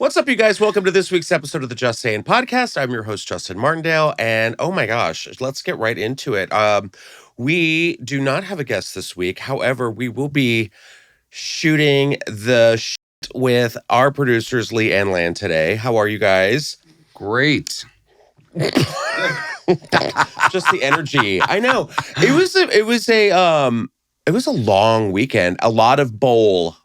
What's up, you guys? Welcome to this week's episode of the Just Saying podcast. I'm your host, Justin Martindale, and oh my gosh, let's get right into it. We do not have a guest this week. However, we will be shooting the shit with our producers, Lee and Lan, today. How are you guys? Great. Just the energy. I know. It was a long weekend. A lot of bowls.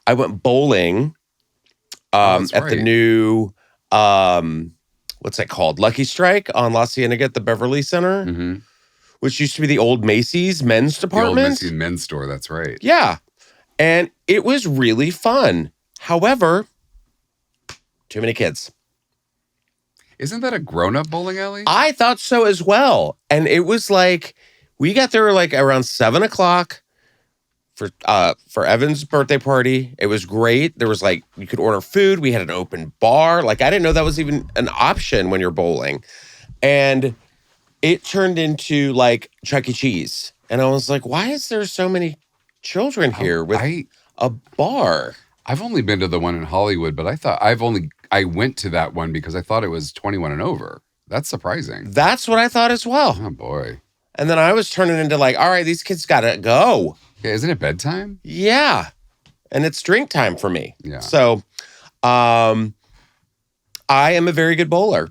I went bowling at the new what's that called? Lucky Strike on La Cienega at the Beverly Center, which used to be the old Macy's men's department. The old Macy's men's store, that's right. Yeah. And it was really fun. However, too many kids. Isn't that a grown-up bowling alley? I thought so as well. And it was like, we got there like around 7:00 for Evan's birthday party. It was great. There was like, you could order food. We had an open bar. Like, I didn't know that was even an option when you're bowling. And it turned into like Chuck E. Cheese. And I was like, why is there so many children here with a bar? I've only been to the one in Hollywood, but I went to that one because I thought it was 21 and over. That's surprising. That's what I thought as well. Oh, boy. And then I was turning into like, all right, these kids got to go. Yeah, isn't it bedtime? Yeah. And it's drink time for me. Yeah. So I am a very good bowler.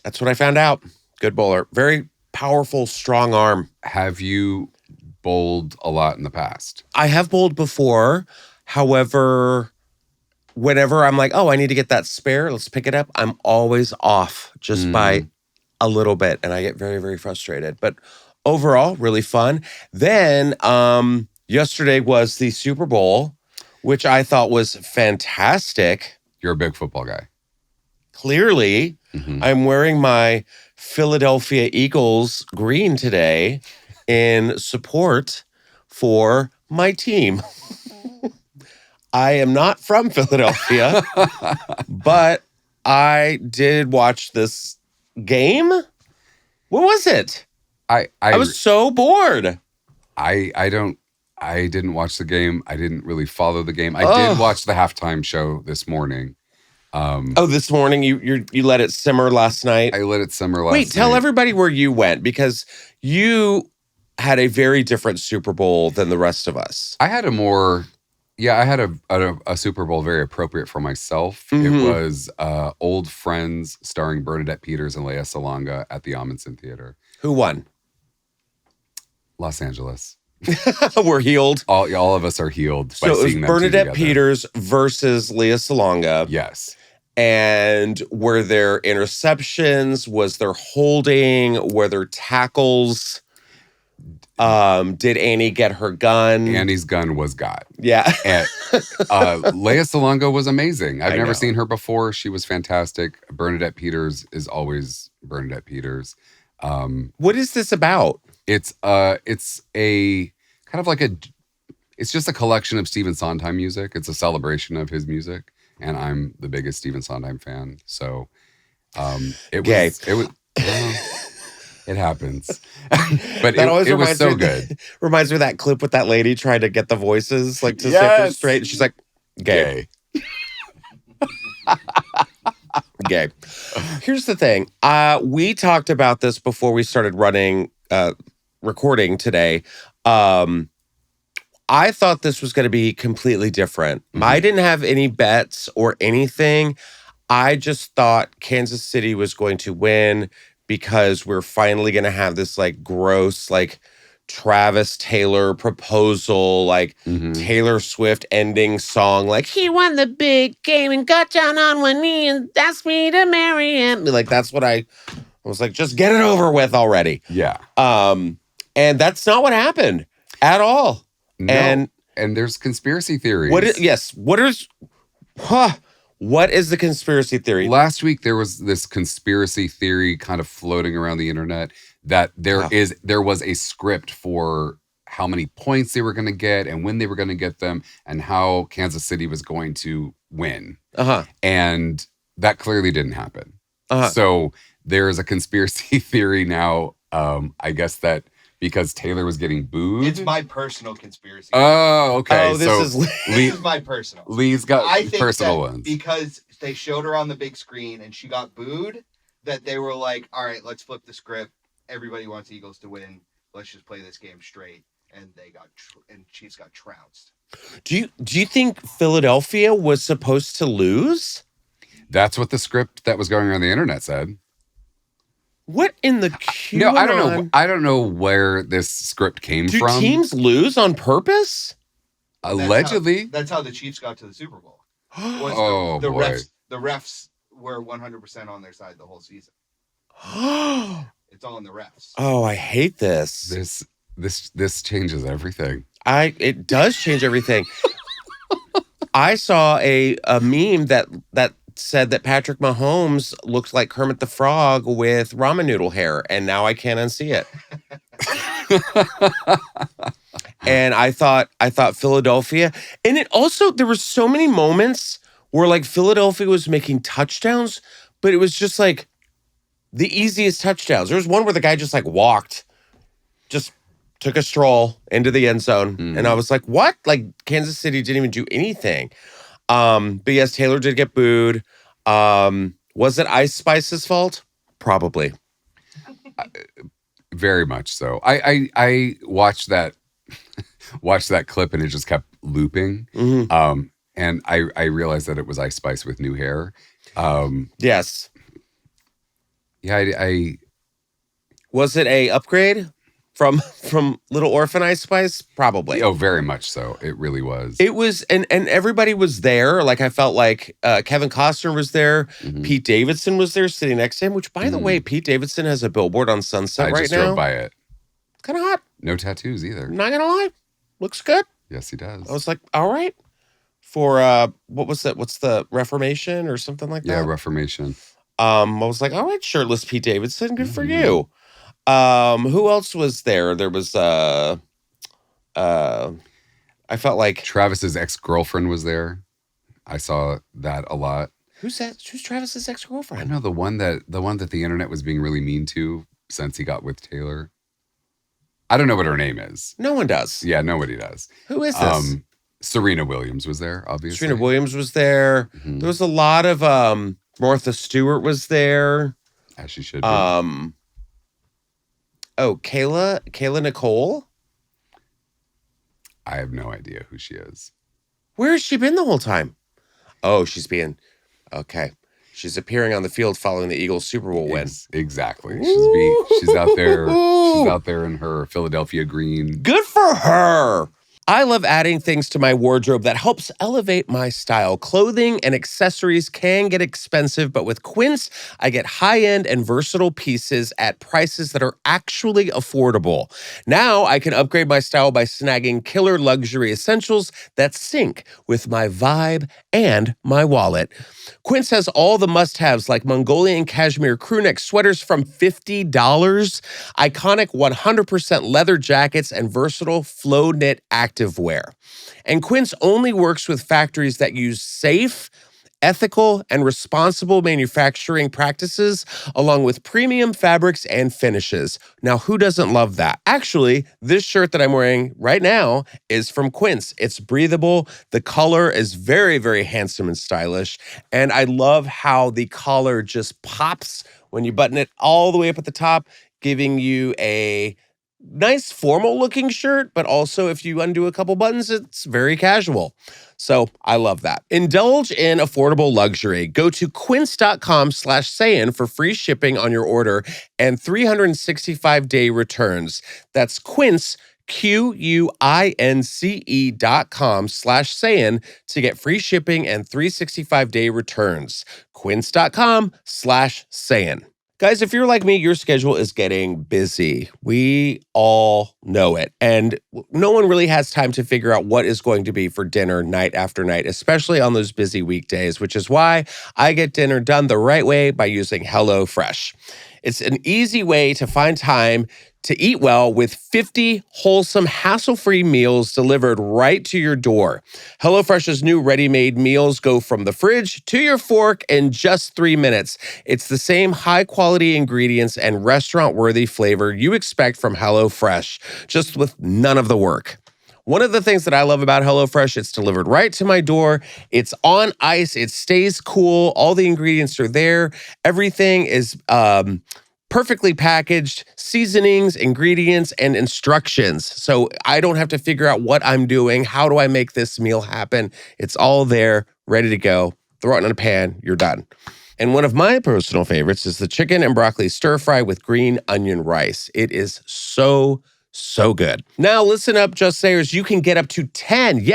That's what I found out. Good bowler. Very powerful, strong arm. Have you bowled a lot in the past? I have bowled before. However, whenever I'm like, oh, I need to get that spare, let's pick it up, I'm always off just by a little bit. And I get very, very frustrated. But overall, really fun. Then yesterday was the Super Bowl, which I thought was fantastic. You're a big football guy. Clearly, I'm wearing my Philadelphia Eagles green today in support for my team. I am not from Philadelphia, but I did watch this game. What was it? I was so bored. I didn't watch the game. I didn't really follow the game. I did watch the halftime show this morning. This morning you let it simmer last night? I let it simmer last night. Wait, tell everybody where you went, because you had a very different Super Bowl than the rest of us. I had a Super Bowl very appropriate for myself. It was Old Friends starring Bernadette Peters and Lea Salonga at the Amundsen Theater. Who won? Los Angeles. We're healed. All of us are healed by seeing them. So it was Bernadette Peters versus Lea Salonga. Yes. And were there interceptions? Was there holding? Were there tackles? Did Annie get her gun? Annie's gun was got. Yeah. And, Lea Salonga was amazing. I've never seen her before. She was fantastic. Bernadette Peters is always Bernadette Peters. What is this about? It's a kind of it's just a collection of Stephen Sondheim music. It's a celebration of his music, and I'm the biggest Stephen Sondheim fan. So, it happens. But it was so good. Reminds me of that clip with that lady trying to get the voices to sit them straight. She's like, gay. Gay. Here's the thing. We talked about this before we started recording today. I thought this was going to be completely different. I didn't have any bets or anything. I just thought Kansas City was going to win because we're finally going to have this gross Travis Taylor proposal, Taylor Swift ending song, he won the big game and got down on one knee and asked me to marry him. That's what I was like, just get it over with already. Yeah. And that's not what happened at all. No. And there's conspiracy theories. What is the conspiracy theory? Last week, there was this conspiracy theory kind of floating around the internet that there was a script for how many points they were going to get and when they were going to get them and how Kansas City was going to win. And that clearly didn't happen. So there is a conspiracy theory now, I guess, that because Taylor was getting booed? It's my personal conspiracy. Oh, okay. Oh, this This is my personal. Lee's got I think personal that ones. because they showed her on the big screen and she got booed, that they were like, all right, let's flip the script. Everybody wants Eagles to win. Let's just play this game straight. And they got and Chiefs got trounced. Do you think Philadelphia was supposed to lose? That's what the script that was going around the internet said. What in the QAnon? No, I don't know. I don't know where this script came Do from. teams lose on purpose? Allegedly. That's how the Chiefs got to the Super Bowl. Oh, the boy. refs were 100% on their side the whole season. It's all in the refs. Oh, I hate this. This changes everything. It does change everything. I saw a meme that said that Patrick Mahomes looked like Kermit the Frog with ramen noodle hair, and now I can't unsee it. And I thought Philadelphia, and it also, there were so many moments where like Philadelphia was making touchdowns, but it was just like the easiest touchdowns. There was one where the guy just like walked, just took a stroll into the end zone. And I was like, what? Like Kansas City didn't even do anything. But yes, Taylor did get booed. Was it Ice Spice's fault? Probably. Very much so. I watched that clip and it just kept looping. And I realized that it was Ice Spice with new hair. Yes. Yeah, I Was it a upgrade from Little Orphan Ice Spice? Probably. Oh, very much so. It really was. It was, and everybody was there. Like I felt like Kevin Costner was there. Pete Davidson was there sitting next to him, which by the way, Pete Davidson has a billboard on Sunset right now. I just drove by it. Kind of hot. No tattoos either. Not gonna lie. Looks good. Yes, he does. I was like, all right. For what was that? What's the Reformation or something like that? Yeah, Reformation. I was like, all right, shirtless Pete Davidson, good for you. Who else was there? There was I felt like Travis's ex-girlfriend was there. I saw that a lot. Who's that? Who's Travis's ex-girlfriend? I know the one that the internet was being really mean to since he got with Taylor. I don't know what her name is. No one does. Yeah, nobody does. Who is this? Serena Williams was there, obviously. Serena Williams was there. There was a lot of Martha Stewart was there. As she should be. Kayla Nicole? I have no idea who she is. Where has she been the whole time? Oh, she's appearing on the field following the Eagles Super Bowl win. Exactly. She's out there. She's out there in her Philadelphia green. Good for her. I love adding things to my wardrobe that helps elevate my style. Clothing and accessories can get expensive, but with Quince, I get high-end and versatile pieces at prices that are actually affordable. Now I can upgrade my style by snagging killer luxury essentials that sync with my vibe and my wallet. Quince has all the must-haves like Mongolian cashmere crewneck sweaters from $50, iconic 100% leather jackets, and versatile flow knit activewear. And Quince only works with factories that use safe, ethical, and responsible manufacturing practices, along with premium fabrics and finishes. Now, who doesn't love that? Actually, this shirt that I'm wearing right now is from Quince. It's breathable. The color is very, very handsome and stylish. And I love how the collar just pops when you button it all the way up at the top, giving you a nice formal looking shirt, but also if you undo a couple buttons, it's very casual. So I love that. Indulge in affordable luxury. Go to quince.com/sayin for free shipping on your order and 365-day returns. That's Quince, QUINCE.com/sayin to get free shipping and 365-day returns. Quince.com/sayin. Guys, if you're like me, your schedule is getting busy. We all know it. And no one really has time to figure out what is going to be for dinner night after night, especially on those busy weekdays, which is why I get dinner done the right way by using HelloFresh. It's an easy way to find time to eat well with 50 wholesome, hassle-free meals delivered right to your door. HelloFresh's new ready-made meals go from the fridge to your fork in just 3 minutes. It's the same high-quality ingredients and restaurant-worthy flavor you expect from HelloFresh, just with none of the work. One of the things that I love about HelloFresh, it's delivered right to my door. It's on ice. It stays cool. All the ingredients are there. Everything is perfectly packaged, seasonings, ingredients, and instructions. So I don't have to figure out what I'm doing. How do I make this meal happen? It's all there, ready to go. Throw it in a pan. You're done. And one of my personal favorites is the chicken and broccoli stir fry with green onion rice. It is so good. Now, listen up, Just Sayers. You can get up to 10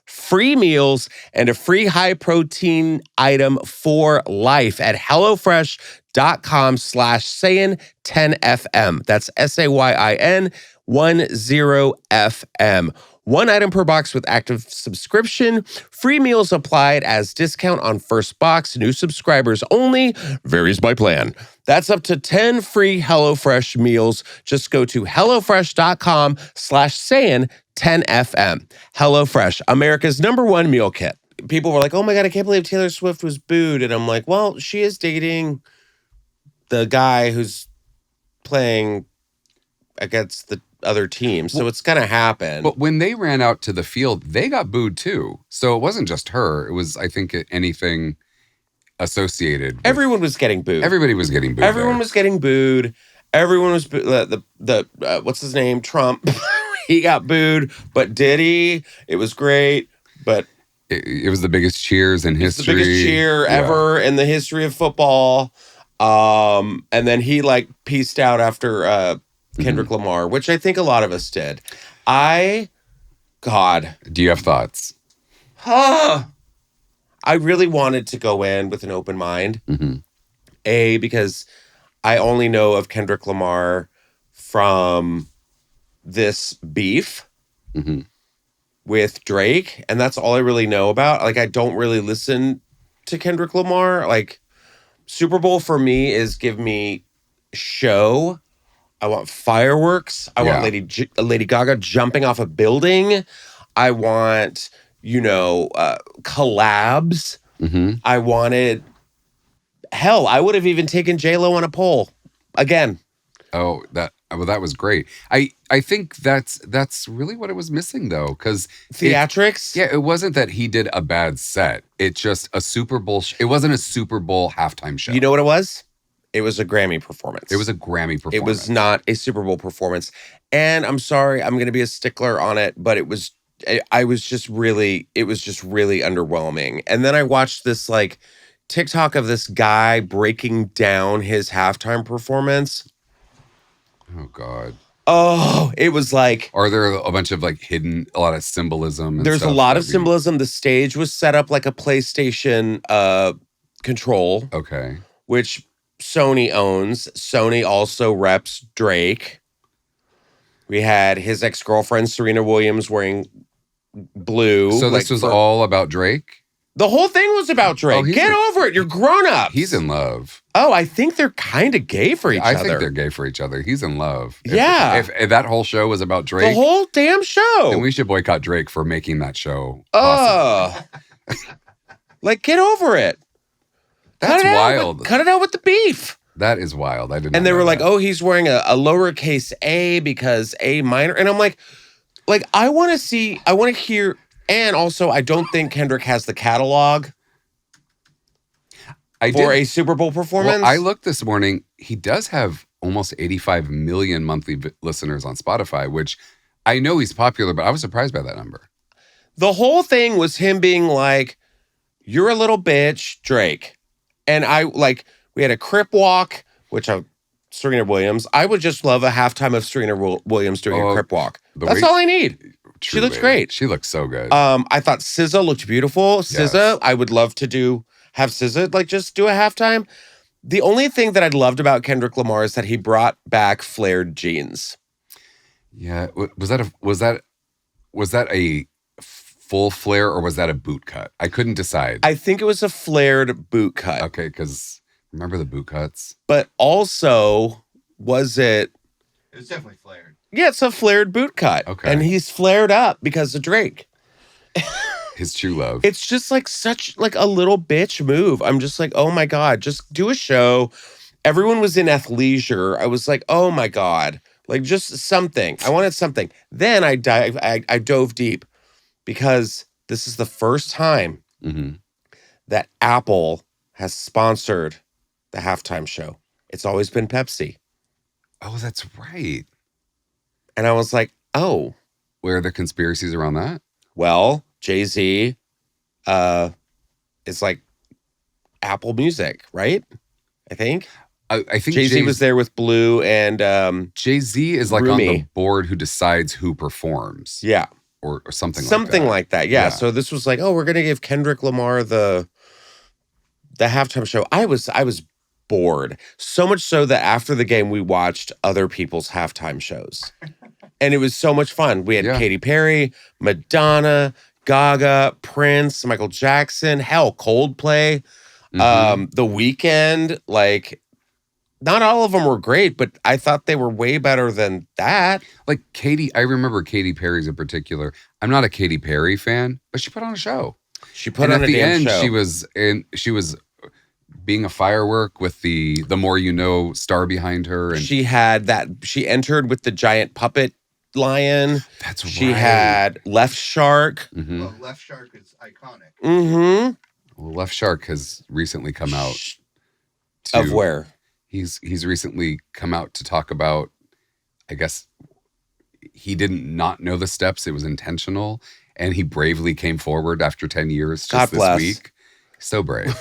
free meals and a free high-protein item for life at HelloFresh.com/SAYIN10FM. That's SAYIN 10FM. One item per box with active subscription. Free meals applied as discount on first box. New subscribers only. Varies by plan. That's up to 10 free HelloFresh meals. Just go to HelloFresh.com/SAYIN10FM. HelloFresh, America's #1 meal kit. People were like, oh my God, I can't believe Taylor Swift was booed. And I'm like, well, she is dating the guy who's playing against the other team. So it's going to happen. But when they ran out to the field, they got booed too. So it wasn't just her. It was, I think, anything associated. Everyone was getting booed. Everybody was getting booed. Everyone was getting booed. Everyone was what's his name? Trump. He got booed. But Diddy, it was great. But it was the biggest cheers in history. The biggest cheer ever in the history of football. And then he pieced out after Kendrick Lamar, which I think a lot of us did. Do you have thoughts? I really wanted to go in with an open mind. Because I only know of Kendrick Lamar from this beef with Drake, and that's all I really know about. I don't really listen to Kendrick Lamar. Superbowl for me is give me show. I want fireworks. I want Lady Gaga jumping off a building. I want, collabs. I wanted, I would have even taken J-Lo on a pole again. Oh, that was great. I think that's really what it was missing though, because theatrics. It wasn't that he did a bad set. It's just a Super Bowl. It wasn't a Super Bowl halftime show. You know what it was? It was a Grammy performance. It was a Grammy performance. It was not a Super Bowl performance. And I'm sorry, I'm going to be a stickler on it, but it was just really underwhelming. And then I watched this TikTok of this guy breaking down his halftime performance. Oh God. Oh, it was Are there a bunch of a lot of symbolism? There's a lot of symbolism. The stage was set up like a PlayStation control. Okay. Which Sony owns. Sony also reps Drake. We had his ex-girlfriend, Serena Williams, wearing blue. So this was all about Drake? The whole thing was about Drake. Get over it. You're grown-ups. He's in love. Oh, I think they're kind of gay for each other. I think they're gay for each other. He's in love. If that whole show was about Drake. The whole damn show. Then we should boycott Drake for making that show possible. Get over it. That's wild. Cut it out with the beef. That is wild. I didn't. And they were like, "Oh, he's wearing a lowercase a because A minor." And I'm like, I want to hear. And also, I don't think Kendrick has the catalog for a Super Bowl performance. Well, I looked this morning. He does have almost 85 million monthly listeners on Spotify, which I know he's popular, but I was surprised by that number. The whole thing was him being like, "You're a little bitch, Drake." And we had a Crip walk, which Serena Williams. I would just love a halftime of Serena Williams doing a Crip walk. That's all I need. Truly. She looks great. She looks so good. I thought SZA looked beautiful. SZA, I would love to have SZA just do a halftime. The only thing that I loved about Kendrick Lamar is that he brought back flared jeans. Yeah, was that a full flare or was that a boot cut? I couldn't decide. I think it was a flared boot cut. Okay, because remember the boot cuts? But also, was it It was definitely flared. Yeah, it's a flared boot cut. Okay. And he's flared up because of Drake. His true love. It's just like such like a little bitch move. I'm just like, oh my God, just do a show. Everyone was in athleisure. I was like, oh my God, like just something. I wanted something. Then I dove deep because this is the first time that Apple has sponsored the halftime show. It's always been Pepsi. Oh, that's right. And I was like, oh. Where are the conspiracies around that? Well, Jay-Z is like Apple Music, right? I think. I think Jay-Z was there with Blue and Jay-Z is like Rumi. on the board who decides who performs. Yeah. Or something like that. Something like that. Yeah. So this was like, oh, we're gonna give Kendrick Lamar the halftime show. I was bored. So much so that after the game we watched other people's halftime shows. And it was so much fun. We had Katy Perry, Madonna, Gaga, Prince, Michael Jackson, hell, Coldplay, The Weeknd. Like, not all of them were great, but I thought they were way better than that. Like I remember Katy Perry's in particular. I'm not a Katy Perry fan, but she put on a show. She put on a damn show. At the end, she was being a firework with the More You Know star behind her. And she had that. She entered with the giant puppet lion. That's right. She had Left Shark. Well, Left Shark is iconic. Well, Left Shark has recently come out. Of where? He's recently come out to talk about, I guess, he didn't not know the steps. It was intentional. And he bravely came forward after 10 years just this week. So brave.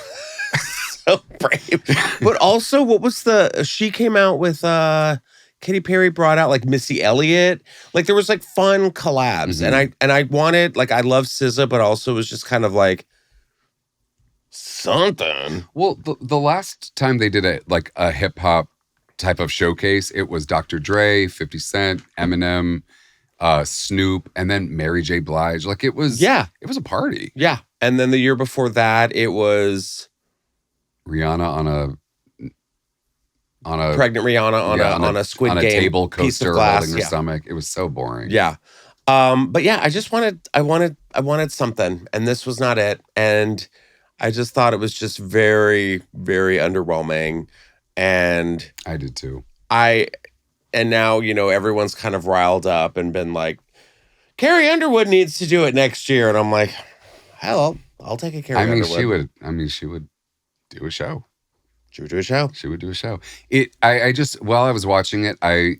So brave. But also, what was she came out with, Katy Perry brought out like Missy Elliott. Like there was like fun collabs. And I wanted, like I love SZA, but also it was just kind of like something. Well, the last time they did a hip hop type of showcase, it was Dr. Dre, 50 Cent, Eminem, Snoop, and then Mary J. Blige. Like it was a party. Yeah. And then the year before that, it was Rihanna on a pregnant Rihanna on a Squid Game table coaster piece of glass. holding her stomach. It was so boring. Yeah. But yeah, I wanted something, and this was not it. And I just thought it was just very, very underwhelming. And I did too. And now, everyone's kind of riled up and been like, Carrie Underwood needs to do it next year. And I'm like, hell, I'll take a Carrie Underwood. She would do a show. She would do a show. She would do a show. I just, while I was watching it, I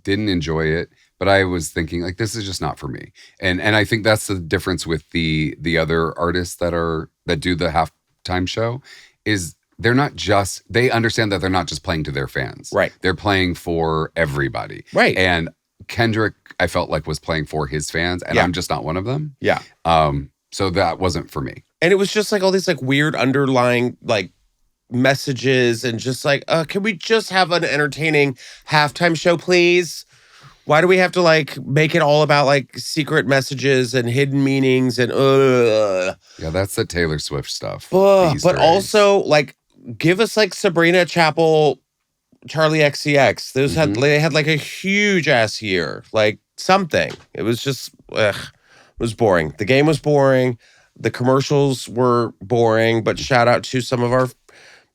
didn't enjoy it, but I was thinking like, this is just not for me. And I think that's the difference with the other artists that do the halftime show is they understand that they're not just playing to their fans. Right. They're playing for everybody. Right. And Kendrick, I felt like was playing for his fans, and I'm just not one of them. Yeah. So that wasn't for me. And it was just like all these like weird underlying like messages and just like, can we just have an entertaining halftime show, please? Why do we have to like make it all about like secret messages and hidden meanings and Yeah, that's the Taylor Swift stuff. But also like give us like Sabrina Chapel, Charlie XCX. They had like a huge ass year, like something. It was just it was boring. The game was boring. The commercials were boring, but shout out to some of our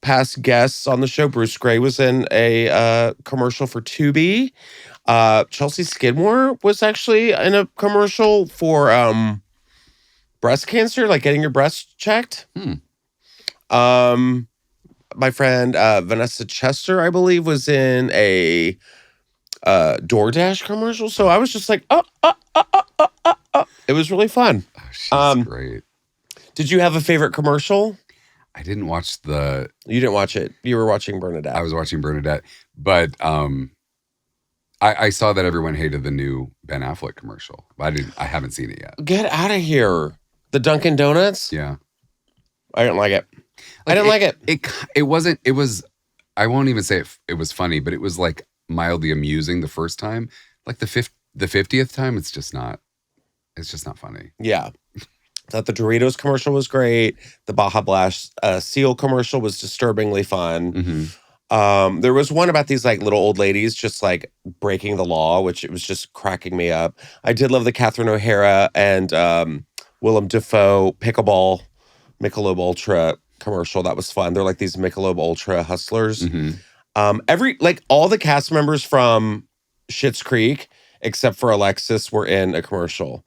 past guests on the show. Bruce Gray was in a commercial for Tubi. Chelsea Skidmore was actually in a commercial for breast cancer, like getting your breast checked. My friend Vanessa Chester, I believe, was in a DoorDash commercial. So I was just like, it was really fun. Oh, she's great. Did you have a favorite commercial? I didn't watch You didn't watch it. You were watching Bernadette. I was watching Bernadette, but I saw that everyone hated the new Ben Affleck commercial. I haven't seen it yet. Get out of here. The Dunkin' Donuts? Yeah. I didn't like it. I didn't like it. It wasn't, it was, I won't even say it was funny, but it was like mildly amusing the first time. Like the 50th time, it's just not funny. Yeah. Thought the Doritos commercial was great. The Baja Blast Seal commercial was disturbingly fun. There was one about these like little old ladies just like breaking the law, which it was just cracking me up. I did love the Catherine O'Hara and Willem Dafoe pickleball Michelob Ultra commercial. That was fun. They're like these Michelob Ultra hustlers. All the cast members from Schitt's Creek, except for Alexis, were in a commercial.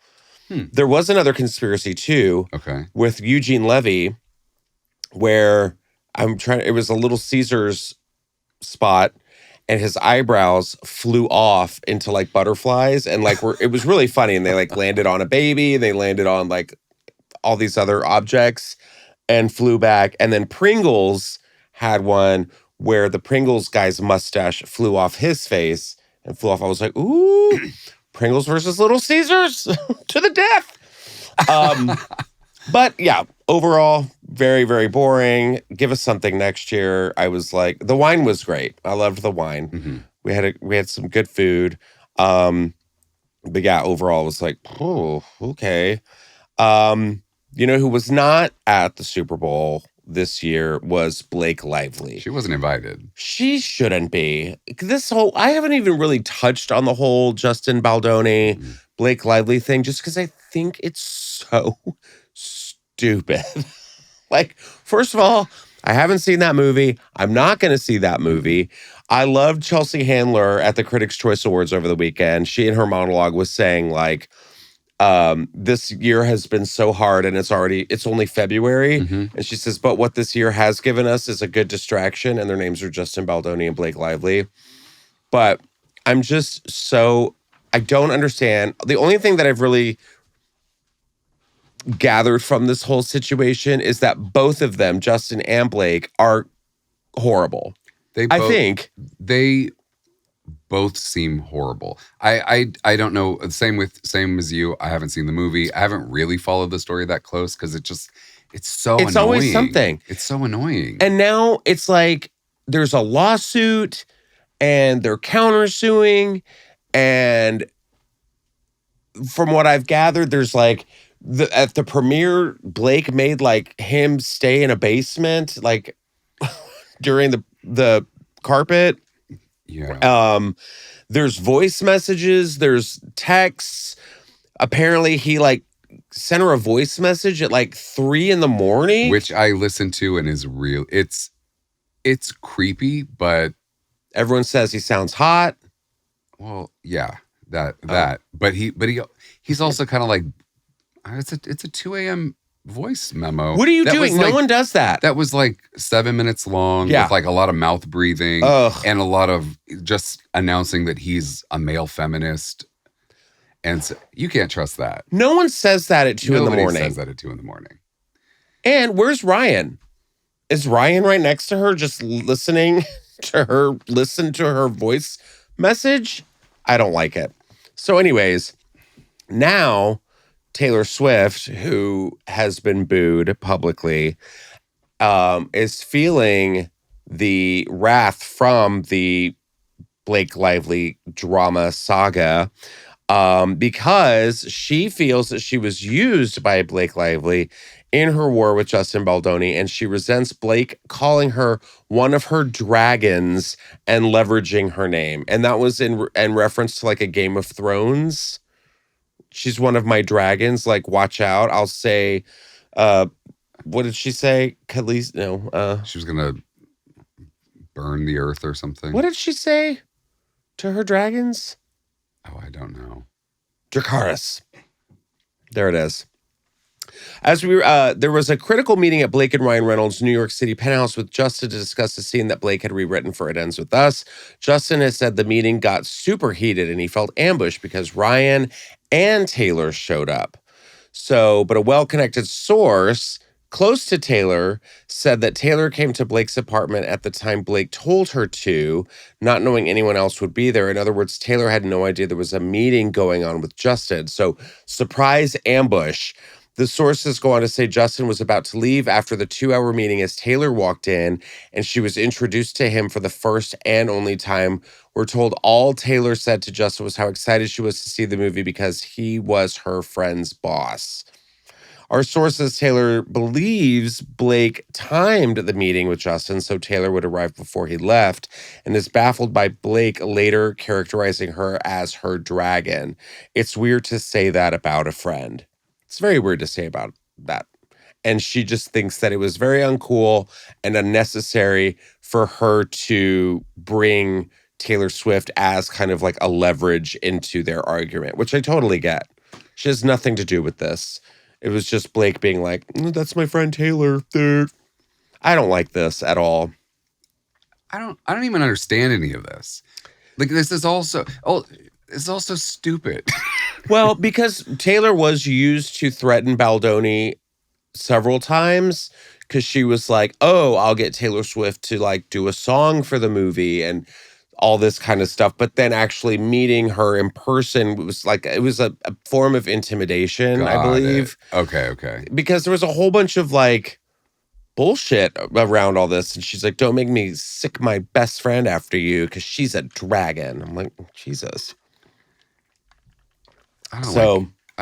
There was another conspiracy too, with Eugene Levy, where it was a Little Caesars spot, and his eyebrows flew off into like butterflies, and like it was really funny. And they like landed on a baby, they landed on like all these other objects, and flew back. And then Pringles had one where the Pringles guy's mustache flew off his face and flew off. I was like, ooh, Pringles versus Little Caesars to the death. But yeah, overall, very, very boring. Give us something next year. I was like, the wine was great. I loved the wine. We had some good food. But yeah, overall, it was like, oh, okay. You know who was not at the Super Bowl this year was Blake Lively. She wasn't invited. She shouldn't be. I haven't even really touched on the whole Justin Baldoni, Blake Lively thing, just because I think it's so stupid. Like, first of all, I haven't seen that movie. I'm not going to see that movie. I loved Chelsea Handler at the Critics' Choice Awards over the weekend. She, in her monologue, was saying, like, this year has been so hard and it's only February. And she says, but what this year has given us is a good distraction. And their names are Justin Baldoni and Blake Lively. But I'm just I don't understand. The only thing that I've really gathered from this whole situation is that both of them, Justin and Blake, are horrible. They both seem horrible. I don't know. Same as you. I haven't seen the movie. I haven't really followed the story that close because it's so annoying. It's always something. It's so annoying. And now it's like there's a lawsuit and they're countersuing. And from what I've gathered, there's like at the premiere, Blake made like him stay in a basement like during the carpet. Yeah. There's voice messages, there's texts. Apparently he like sent her a voice message at like 3 a.m, which I listened to and is real. It's creepy, but everyone says he sounds hot. Well, yeah, that. But he's also kind of like it's a 2 a.m. voice memo. What are you doing? No one does that. That was like 7 minutes long with like a lot of mouth breathing and a lot of just announcing that he's a male feminist. And so, you can't trust that. No one says that at 2 a.m. Nobody says that at 2 a.m. And where's Ryan? Is Ryan right next to her just listening to her voice message? I don't like it. So anyways, now Taylor Swift, who has been booed publicly, is feeling the wrath from the Blake Lively drama saga because she feels that she was used by Blake Lively in her war with Justin Baldoni, and she resents Blake calling her one of her dragons and leveraging her name. And that was in reference to like a Game of Thrones. She's one of my dragons. Like, watch out. I'll say, what did she say? Khalees? No. She was going to burn the earth or something. What did she say to her dragons? Oh, I don't know. Dracarys. There it is. As we were, there was a critical meeting at Blake and Ryan Reynolds' New York City penthouse with Justin to discuss the scene that Blake had rewritten for It Ends With Us. Justin has said the meeting got super heated and he felt ambushed because Ryan and Taylor showed up. But a well-connected source close to Taylor said that Taylor came to Blake's apartment at the time Blake told her to, not knowing anyone else would be there. In other words, Taylor had no idea there was a meeting going on with Justin. So, surprise ambush. The sources go on to say Justin was about to leave after the 2-hour meeting as Taylor walked in, and she was introduced to him for the first and only time. We're told all Taylor said to Justin was how excited she was to see the movie because he was her friend's boss. Our source says Taylor believes Blake timed the meeting with Justin so Taylor would arrive before he left, and is baffled by Blake later characterizing her as her dragon. It's weird to say that about a friend. It's very weird to say about that. And she just thinks that it was very uncool and unnecessary for her to bring Taylor Swift as kind of like a leverage into their argument, which I totally get. She has nothing to do with this. It was just Blake being like, that's my friend Taylor. I don't like this at all. I don't even understand any of this. Like, this is also stupid. Well, because Taylor was used to threaten Baldoni several times, because she was like, oh, I'll get Taylor Swift to like do a song for the movie and all this kind of stuff. But then actually meeting her in person was like, it was a form of intimidation, I believe. Okay. Because there was a whole bunch of like bullshit around all this. And she's like, don't make me sick my best friend after you because she's a dragon. I'm like, Jesus. I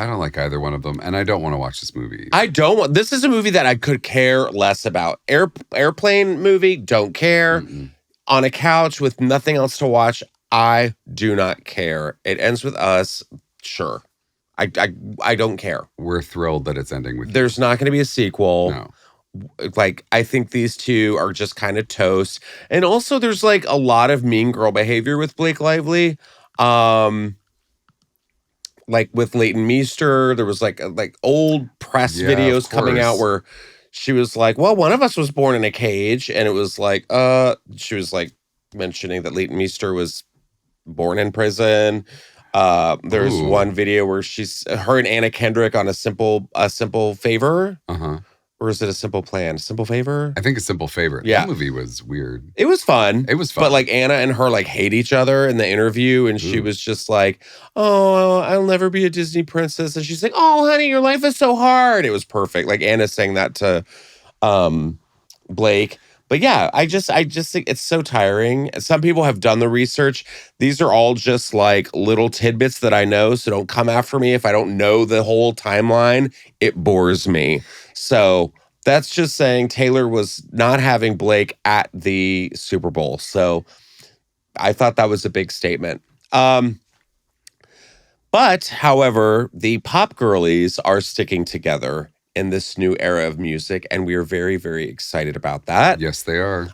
don't like either one of them, and I don't want to watch this movie. This is a movie that I could care less about. Airplane movie, don't care. Mm-mm. On a couch with nothing else to watch, I do not care. It ends with us, sure. I don't care. We're thrilled that it's ending with you. There's not going to be a sequel. No. Like, I think these two are just kind of toast. And also, there's like a lot of mean girl behavior with Blake Lively. Like with Leighton Meester, there was like old press videos coming out where she was like, well, one of us was born in a cage. And it was like, she was like mentioning that Leighton Meester was born in prison. There's one video where her and Anna Kendrick on a simple favor. Uh-huh. Or is it a simple plan? Simple favor? I think a simple favor. Yeah. That movie was weird. It was fun. But like Anna and her like hate each other in the interview. And she was just like, oh, I'll never be a Disney princess. And she's like, oh, honey, your life is so hard. It was perfect. Like Anna saying that to Blake. But yeah, I just think it's so tiring. Some people have done the research. These are all just like little tidbits that I know. So don't come after me if I don't know the whole timeline. It bores me. So that's just saying Taylor was not having Blake at the Super Bowl. So I thought that was a big statement. But, however, the Pop Girlies are sticking together in this new era of music, and we are very, very excited about that. Yes, they are.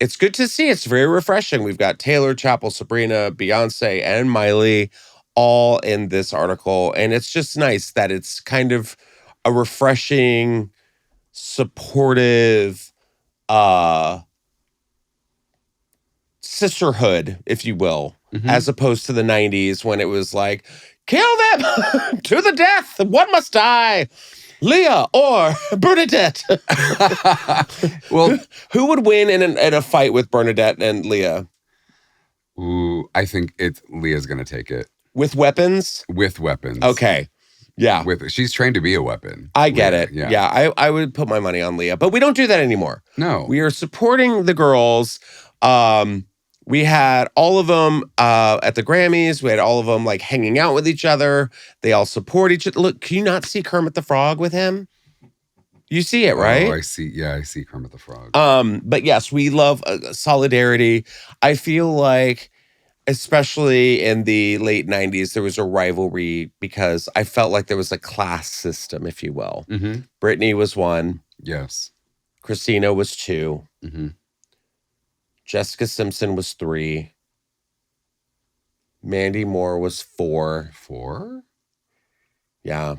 It's good to see. It's very refreshing. We've got Taylor, Chapel, Sabrina, Beyonce, and Miley all in this article, and it's just nice that it's kind of a refreshing, supportive sisterhood, if you will, as opposed to the 90s when it was like, kill them to the death. One must die. Leah or Bernadette. Well, who would win in a fight with Bernadette and Leah? Ooh, I think Leah's going to take it. With weapons? With weapons. Okay. Yeah. She's trained to be a weapon. I get Leah, it. Yeah. I would put my money on Leah, but we don't do that anymore. No. We are supporting the girls. We had all of them at the Grammys. We had all of them like hanging out with each other. They all support each other. Look, can you not see Kermit the Frog with him? You see it, right? Oh, I see. Yeah, I see Kermit the Frog. But yes, we love solidarity. I feel like, especially in the late 90s, there was a rivalry because I felt like there was a class system, if you will. Mm-hmm. Britney was 1. Yes. Christina was 2. Mm-hmm. Jessica Simpson was 3. Mandy Moore was 4. 4? Yeah.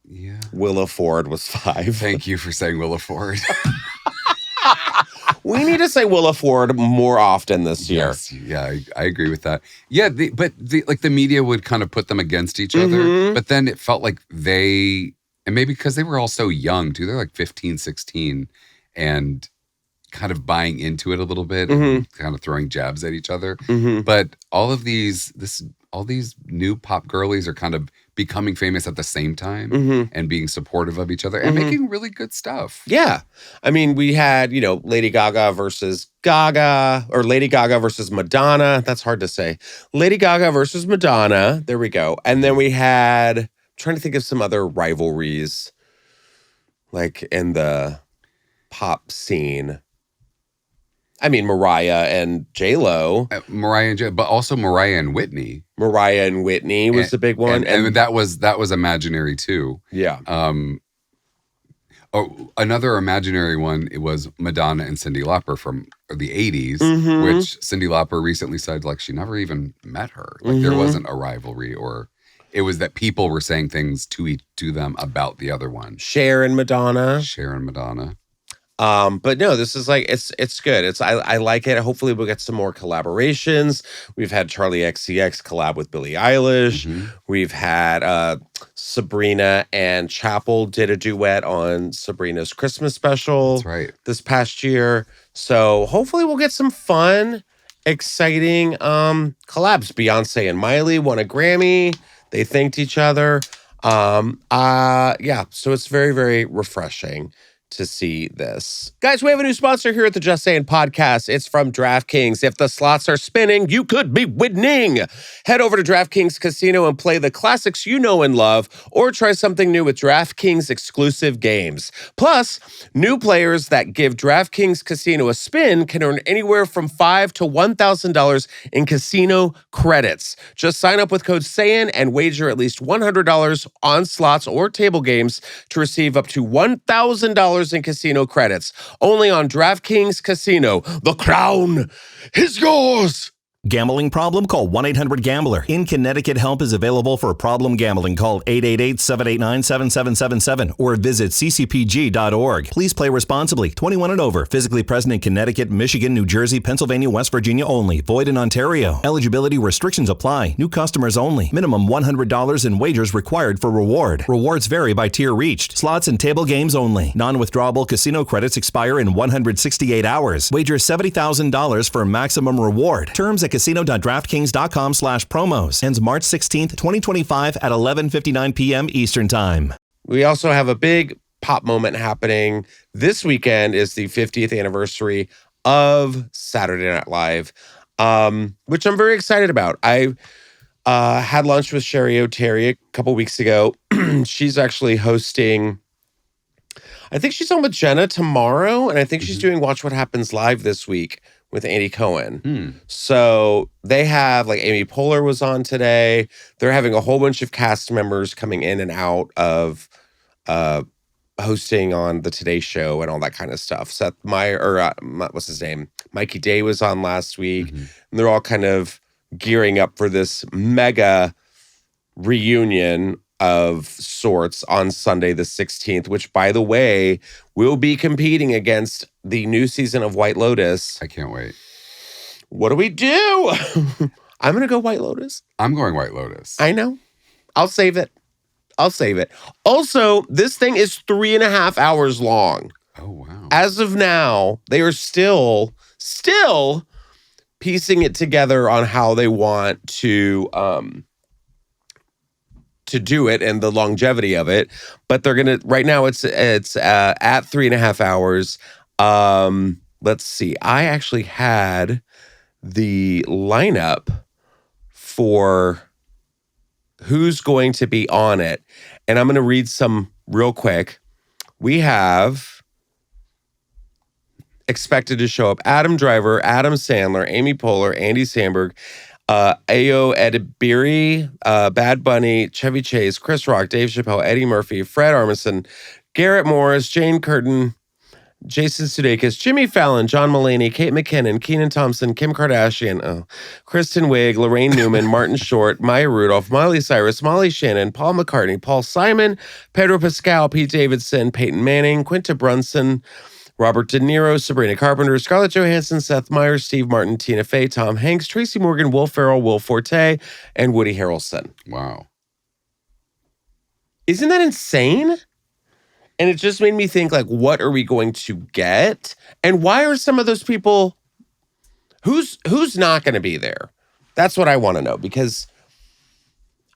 Yeah. Willa Ford was 5. Thank you for saying Willa Ford. We need to say Willa Ford more often this year. Yes, yeah, I agree with that. Yeah, but the media would kind of put them against each other, but then it felt like and maybe because they were all so young too, they're like 15, 16, and kind of buying into it a little bit, and kind of throwing jabs at each other. But all all these new pop girlies are kind of becoming famous at the same time and being supportive of each other and making really good stuff. Yeah. I mean, we had, Lady Gaga versus Gaga, or Lady Gaga versus Madonna. That's hard to say. Lady Gaga versus Madonna. There we go. And then we had, I'm trying to think of some other rivalries, like in the pop scene. I mean, Mariah and J-Lo. Mariah and but also Mariah and Whitney. Mariah and Whitney was the big one. And that was imaginary too. Yeah. Another imaginary one, it was Madonna and Cyndi Lauper from the 80s, which Cyndi Lauper recently said, like, she never even met her. Like, there wasn't a rivalry, or it was that people were saying things to them about the other one. Cher and Madonna. But no, this is like, it's good. I like it. Hopefully we'll get some more collaborations. We've had Charlie XCX collab with Billie Eilish. We've had Sabrina and Chapel did a duet on Sabrina's Christmas special. That's right. This past year. So hopefully we'll get some fun, exciting collabs. Beyonce and Miley won a Grammy. They thanked each other. Yeah, so it's very, very refreshing to see this. Guys, we have a new sponsor here at the Just Saying podcast. It's from DraftKings. If the slots are spinning, you could be winning. Head over to DraftKings Casino and play the classics you know and love, or try something new with DraftKings exclusive games. Plus, new players that give DraftKings Casino a spin can earn anywhere from $5,000 to $1,000 in casino credits. Just sign up with code SAYIN and wager at least $100 on slots or table games to receive up to $1,000 in casino credits. Only on DraftKings Casino. The crown is yours. Gambling problem? Call 1-800-GAMBLER. In Connecticut, help is available for problem gambling. Call 888-789-7777 or visit ccpg.org. Please play responsibly. 21 and over. Physically present in Connecticut, Michigan, New Jersey, Pennsylvania, West Virginia only. Void in Ontario. Eligibility restrictions apply. New customers only. Minimum $100 in wagers required for reward. Rewards vary by tier reached. Slots and table games only. Non-withdrawable casino credits expire in 168 hours. Wager $70,000 for maximum reward. Terms at casino.draftkings.com/promos. Ends March 16th, 2025 at 11:59 p.m. Eastern Time. We also have a big pop moment happening. This weekend is the 50th anniversary of Saturday Night Live, which I'm very excited about. I had lunch with Sherry O'Terry a couple weeks ago. She's actually hosting, I think she's on with Jenna tomorrow, and I think she's doing Watch What Happens Live this week with Andy Cohen. So they have, like, Amy Poehler was on today. They're having a whole bunch of cast members coming in and out of hosting on the Today Show and all that kind of stuff. Seth Meyer, what's his name? Mikey Day was on last week. And they're all kind of gearing up for this mega reunion of sorts on Sunday the 16th, which, by the way, will be competing against the new season of White Lotus. I can't wait. What do we do? I'm going to go White Lotus. I'm going White Lotus. I know. I'll save it. Also, this thing is 3.5 hours long. Oh, wow. As of now, they are still piecing it together on how they want to do it and the longevity of it. But they're going to, right now it's at 3.5 hours. Let's see. I actually had the lineup for who's going to be on it. And I'm going to read some real quick. We have expected to show up Adam Driver, Adam Sandler, Amy Poehler, Andy Samberg, Ayo Edebiri, Bad Bunny, Chevy Chase, Chris Rock, Dave Chappelle, Eddie Murphy, Fred Armisen, Garrett Morris, Jane Curtin, Jason Sudeikis, Jimmy Fallon, John Mulaney, Kate McKinnon, Kenan Thompson, Kim Kardashian, Kristen Wiig, Lorraine Newman, Martin Short, Maya Rudolph, Miley Cyrus, Molly Shannon, Paul McCartney, Paul Simon, Pedro Pascal, Pete Davidson, Peyton Manning, Quinta Brunson, Robert De Niro, Sabrina Carpenter, Scarlett Johansson, Seth Meyers, Steve Martin, Tina Fey, Tom Hanks, Tracy Morgan, Will Ferrell, Will Forte, and Woody Harrelson. Wow. Isn't that insane? And it just made me think, like, what are we going to get? And why are some of those people, who's not going to be there? That's what I want to know, because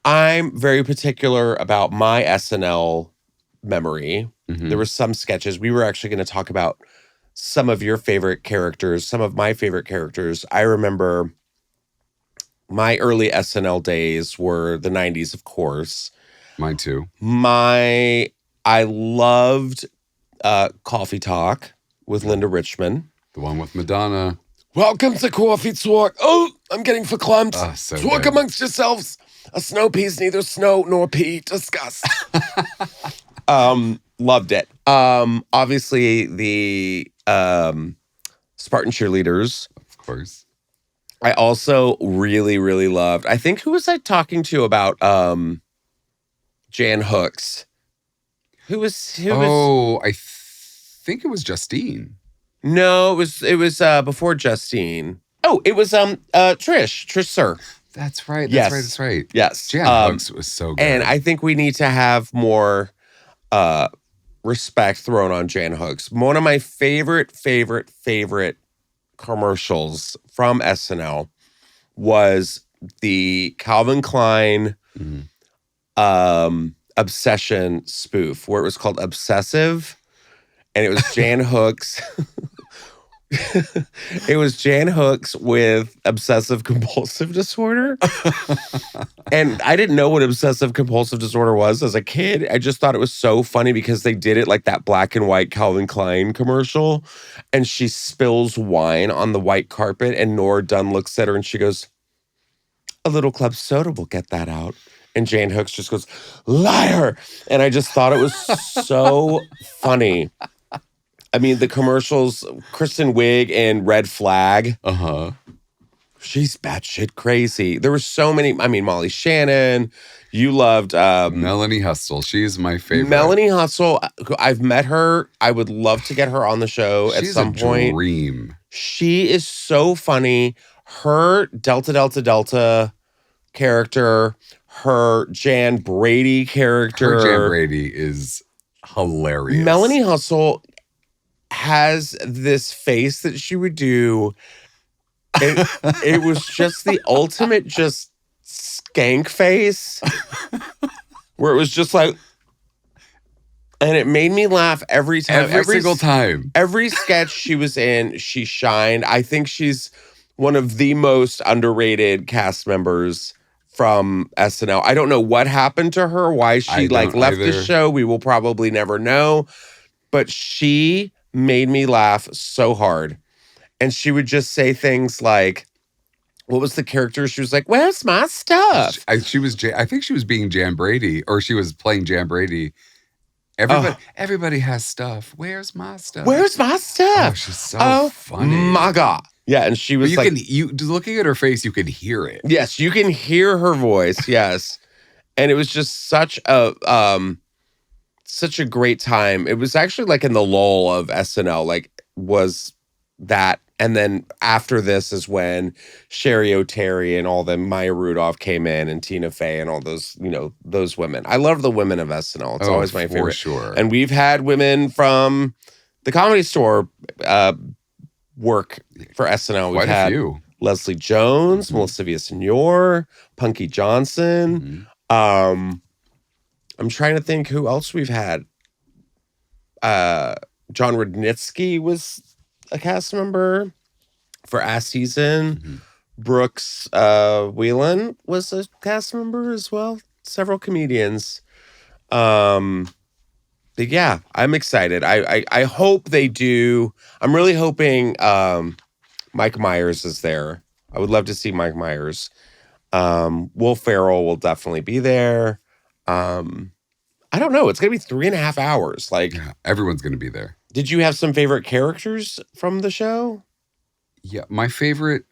I'm very particular about my SNL memory. Mhm. There were some sketches. We were actually going to talk about some of your favorite characters, some of my favorite characters. I remember my early SNL days were the 90s, of course. Mine too. I loved Coffee Talk with Linda Richmond. The one with Madonna. Welcome to Coffee Talk. Oh, I'm getting verklempt. So Talk good. amongst yourselves. A snow pea's neither snow nor pea. Discuss. Loved it. Obviously the Spartan cheerleaders. Of course. I also really, really loved. I think who was I talking to about Jan Hooks? Who was I think it was Justine. No, it was before Justine. Oh, it was Trish Sir. That's right. Yes. That's right. Yes. Jan Hooks was so good. And I think we need to have more respect thrown on Jan Hooks. One of my favorite commercials from SNL was the Calvin Klein Obsession spoof, where it was called Obsessive, and it was Jan Hooks. It was Jan Hooks with obsessive compulsive disorder. And I didn't know what obsessive compulsive disorder was as a kid. I just thought it was so funny because they did it like that black and white Calvin Klein commercial. And she spills wine on the white carpet and Nora Dunn looks at her and she goes, "A little club soda will get that out." And Jan Hooks just goes, "Liar." And I just thought it was so funny. I mean, the commercials, Kristen Wiig in Red Flag. Uh-huh. She's batshit crazy. There were so many. I mean, Molly Shannon. You loved Melanie Hustle. She's my favorite. Melanie Hustle. I've met her. I would love to get her on the show at some point. Dream. She is so funny. Her Delta character, her Jan Brady character. Her Jan Brady is hilarious. Melanie Hustle has this face that she would do. It was just the ultimate just skank face where it was just like, and it made me laugh every time. Every single time. Every sketch she was in, she shined. I think she's one of the most underrated cast members from SNL. I don't know what happened to her, why she left the show. We will probably never know. But she made me laugh so hard. And she would just say things like, what was the character? She was like, "Where's my stuff?" I think she was being Jan Brady, or she was playing Jan Brady. Everybody has stuff. Where's my stuff? Where's my stuff? Oh, she's so funny. My God. Yeah, and she was looking at her face, you could hear it. Yes, you can hear her voice. Yes. And it was just such a great time. It was actually like in the lull of SNL, like was that. And then after this is when Sherry O'Terry and all them, Maya Rudolph came in and Tina Fey and all those, those women. I love the women of SNL. It's always my favorite. For sure. And we've had women from the Comedy Store work for SNL. We've had a few. Leslie Jones, Melissa Villaseñor, Punky Johnson. I'm trying to think who else we've had. John Rudnitsky was a cast member for Ass Season. Brooks Whelan was a cast member as well. Several comedians. But yeah, I'm excited. I hope they do. I'm really hoping Mike Myers is there. I would love to see Mike Myers. Will Ferrell will definitely be there. I don't know. It's going to be 3.5 hours. Like, yeah, everyone's going to be there. Did you have some favorite characters from the show? Yeah, my favorite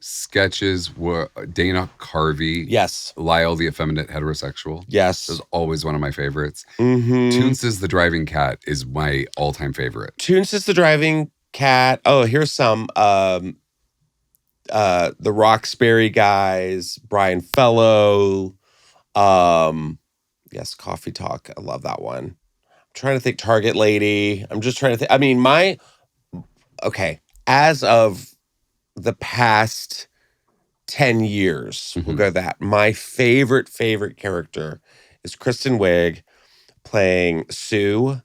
sketches were Dana Carvey. Yes. Lyle the effeminate heterosexual. Yes. It was always one of my favorites. Mm-hmm. Toonces the driving cat is my all-time favorite. Toonces the driving cat. Oh, here's some. The Roxbury guys. Brian Fellow. Yes, Coffee Talk. I love that one. I'm trying to think. Target Lady. I'm just trying to think. I mean, as of the past 10 years. We'll go that. My favorite character is Kristen Wiig playing Sue,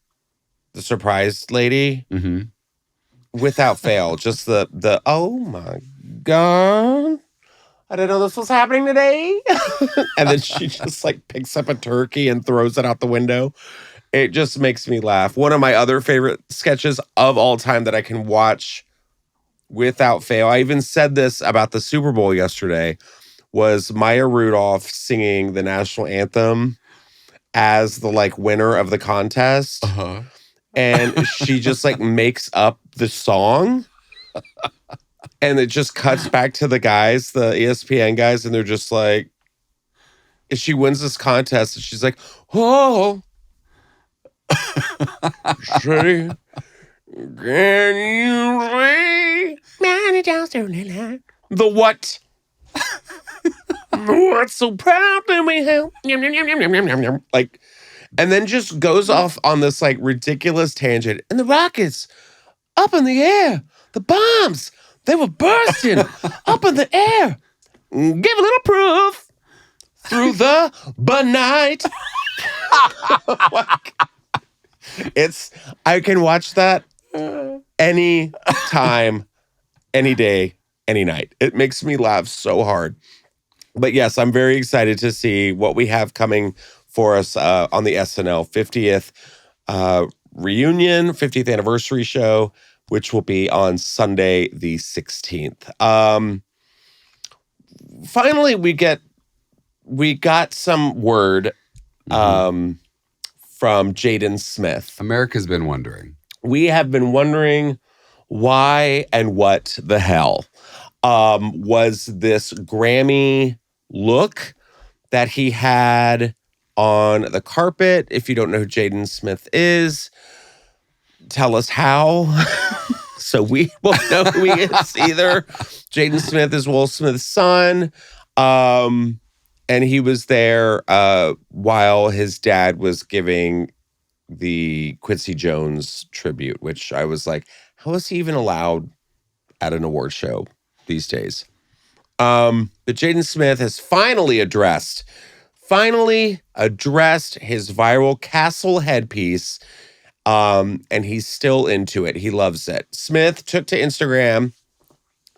the surprise lady. Without fail. Just the oh my God. I didn't know this was happening today. And then she just like picks up a turkey and throws it out the window. It just makes me laugh. One of my other favorite sketches of all time that I can watch without fail. I even said this about the Super Bowl yesterday, was Maya Rudolph singing the national anthem as the like winner of the contest. And she just like makes up the song. And it just cuts back to the guys, the ESPN guys, and they're just like, she wins this contest, and she's like, oh, say, can you say, the what? What's so proud to be held? Like, and then just goes off on this like ridiculous tangent. And the rockets up in the air, the bombs, they were bursting up in the air. Give a little proof through the night. I can watch that any time, any day, any night. It makes me laugh so hard. But yes, I'm very excited to see what we have coming for us on the SNL 50th reunion, 50th anniversary show, which will be on Sunday the 16th. Finally, we got some word from Jaden Smith. America's been wondering. We have been wondering why and what the hell was this Grammy look that he had on the carpet. If you don't know who Jaden Smith is, tell us how. So we won't know who he is either. Jaden Smith is Will Smith's son. And he was there while his dad was giving the Quincy Jones tribute, which I was like, how is he even allowed at an award show these days? But Jaden Smith has finally addressed his viral castle headpiece. And he's still into it. He loves it. Smith took to Instagram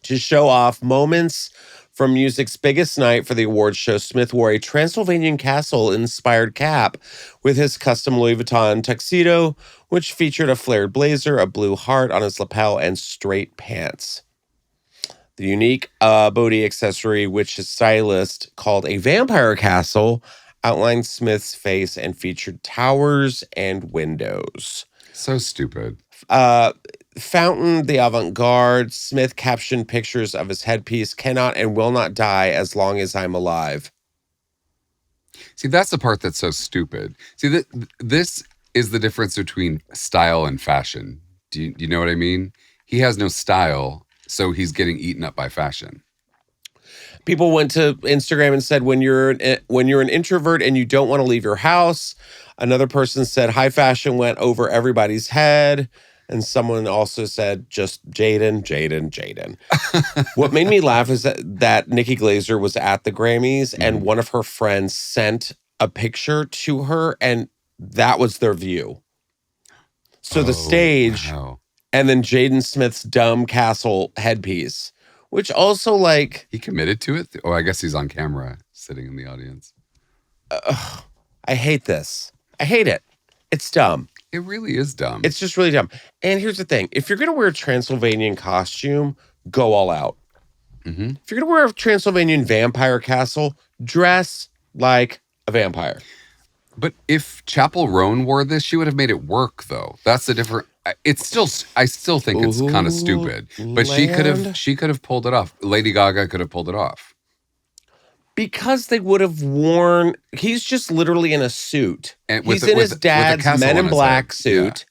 to show off moments from music's biggest night for the awards show. Smith wore a Transylvanian castle-inspired cap with his custom Louis Vuitton tuxedo, which featured a flared blazer, a blue heart on his lapel, and straight pants. The unique Bodhi accessory, which his stylist called a vampire castle, outlined Smith's face and featured towers and windows. So stupid. Fountain, the avant-garde. Smith captioned pictures of his headpiece, cannot and will not die as long as I'm alive. See, that's the part that's so stupid. See, this is the difference between style and fashion. Do you know what I mean? He has no style, so he's getting eaten up by fashion. People went to Instagram and said, when you're an introvert and you don't want to leave your house. Another person said, high fashion went over everybody's head. And someone also said, just Jaden. What made me laugh is that Nikki Glaser was at the Grammys and one of her friends sent a picture to her and that was their view. So the stage and then Jaden Smith's dumb castle headpiece. Which also, like... He committed to it? Oh, I guess he's on camera sitting in the audience. I hate this. I hate it. It's dumb. It really is dumb. It's just really dumb. And here's the thing. If you're going to wear a Transylvanian costume, go all out. Mm-hmm. If you're going to wear a Transylvanian vampire castle, dress like a vampire. But if Chapel Roan wore this, she would have made it work, though. That's the different... It's still, I still think it's kind of stupid, but she could have pulled it off. Lady Gaga could have pulled it off because they would have worn. He's just literally in a suit. And he's in his dad's Men in Black suit,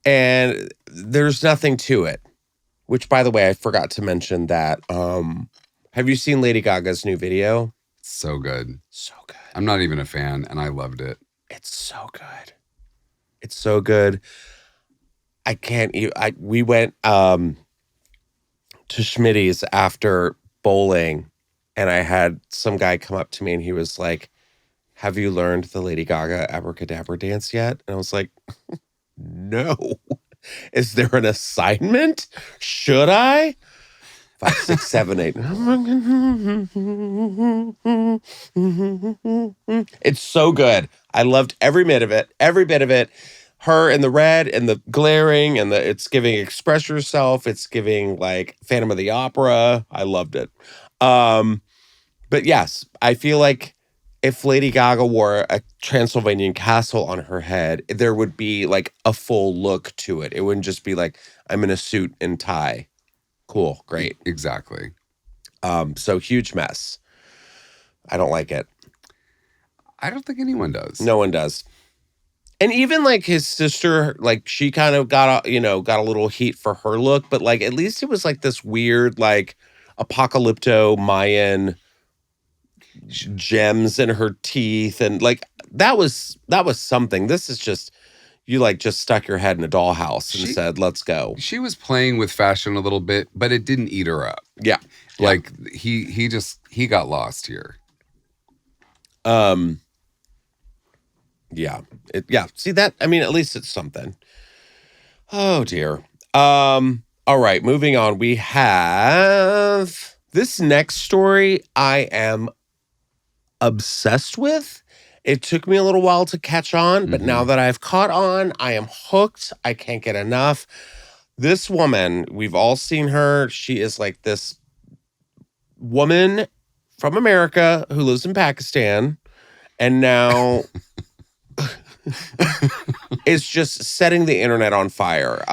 and there's nothing to it. Which, by the way, I forgot to mention that. Have you seen Lady Gaga's new video? So good, so good. I'm not even a fan, and I loved it. It's so good. It's so good. We went to Schmitty's after bowling and I had some guy come up to me and he was like, have you learned the Lady Gaga abracadabra dance yet? And I was like, no. Is there an assignment? Should I? 5, 6, 7, 8. It's so good. I loved every bit of it. Every bit of it. Her in the red and the glaring and it's giving Express Yourself. It's giving like Phantom of the Opera. I loved it. But yes, I feel like if Lady Gaga wore a Transylvanian castle on her head, there would be like a full look to it. It wouldn't just be like, I'm in a suit and tie. Cool. Great. Exactly. So huge mess. I don't like it. I don't think anyone does. No one does. And even like his sister, like she kind of got a little heat for her look, but like at least it was like this weird, like apocalypto Mayan gems in her teeth. And like that was something. This is just, you like just stuck your head in a dollhouse and said, let's go. She was playing with fashion a little bit, but it didn't eat her up. Yeah. Like he got lost here. Yeah. See that? I mean, at least it's something. Oh dear. All right, moving on. We have this next story I am obsessed with. It took me a little while to catch on, but now that I've caught on, I am hooked. I can't get enough. This woman, we've all seen her. She is like this woman from America who lives in Pakistan and now is just setting the internet on fire.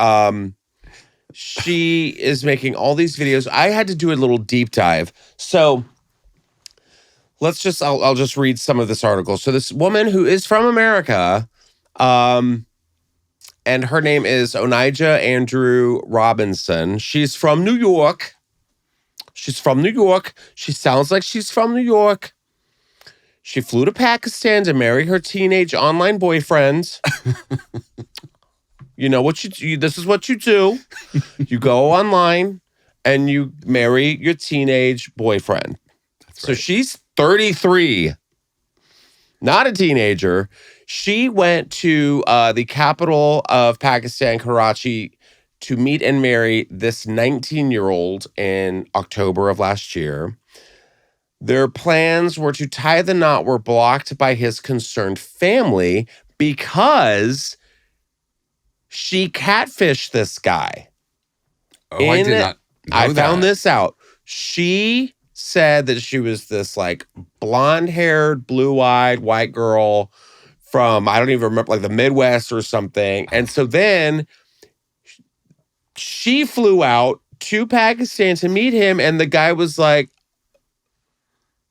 She is making all these videos. I had to do a little deep dive. So I'll just read some of this article. So this woman who is from America, and her name is Onijah Andrew Robinson. She's from New York. She sounds like she's from New York. She flew to Pakistan to marry her teenage online boyfriend. You know what this is what you do. You go online and you marry your teenage boyfriend. That's right. So she's 33, not a teenager. She went to the capital of Pakistan, Karachi, to meet and marry this 19-year-old in October of last year. Their plans were to tie the knot were blocked by his concerned family because she catfished this guy. Oh, I did not know I that. found this out. She said that she was this like blonde-haired, blue-eyed white girl from, I don't even remember, like the Midwest or something. And so then she flew out to Pakistan to meet him, and the guy was like,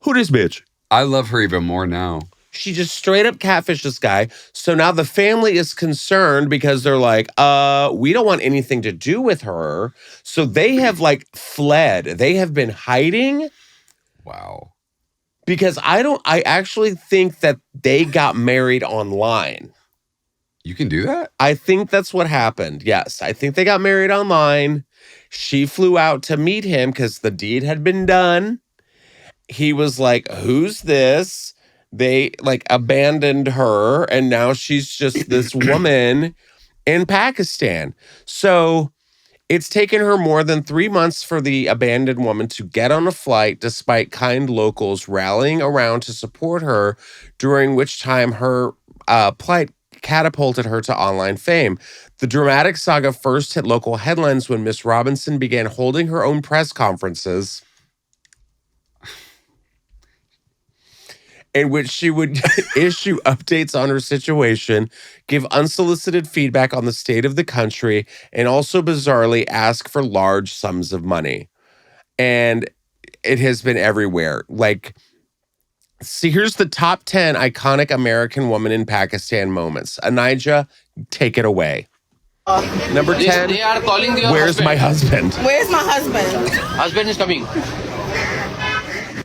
who this bitch? I love her even more now. She just straight up catfished this guy. So now the family is concerned because they're like, we don't want anything to do with her. So they have like fled. They have been hiding. Wow. Because I actually think that they got married online. You can do that? I think that's what happened. Yes. I think they got married online. She flew out to meet him because the deed had been done. He was like, who's this? They like abandoned her. And now she's just this woman in Pakistan. So it's taken her more than 3 months for the abandoned woman to get on a flight, despite kind locals rallying around to support her, during which time her plight catapulted her to online fame. The dramatic saga first hit local headlines when Miss Robinson began holding her own press conferences in which she would issue updates on her situation, give unsolicited feedback on the state of the country, and also bizarrely ask for large sums of money. And it has been everywhere. Like, see, here's the top 10 iconic American woman in Pakistan moments. Onijah, take it away. Number 10, they are calling your where's my husband? Where's my husband? Husband is coming.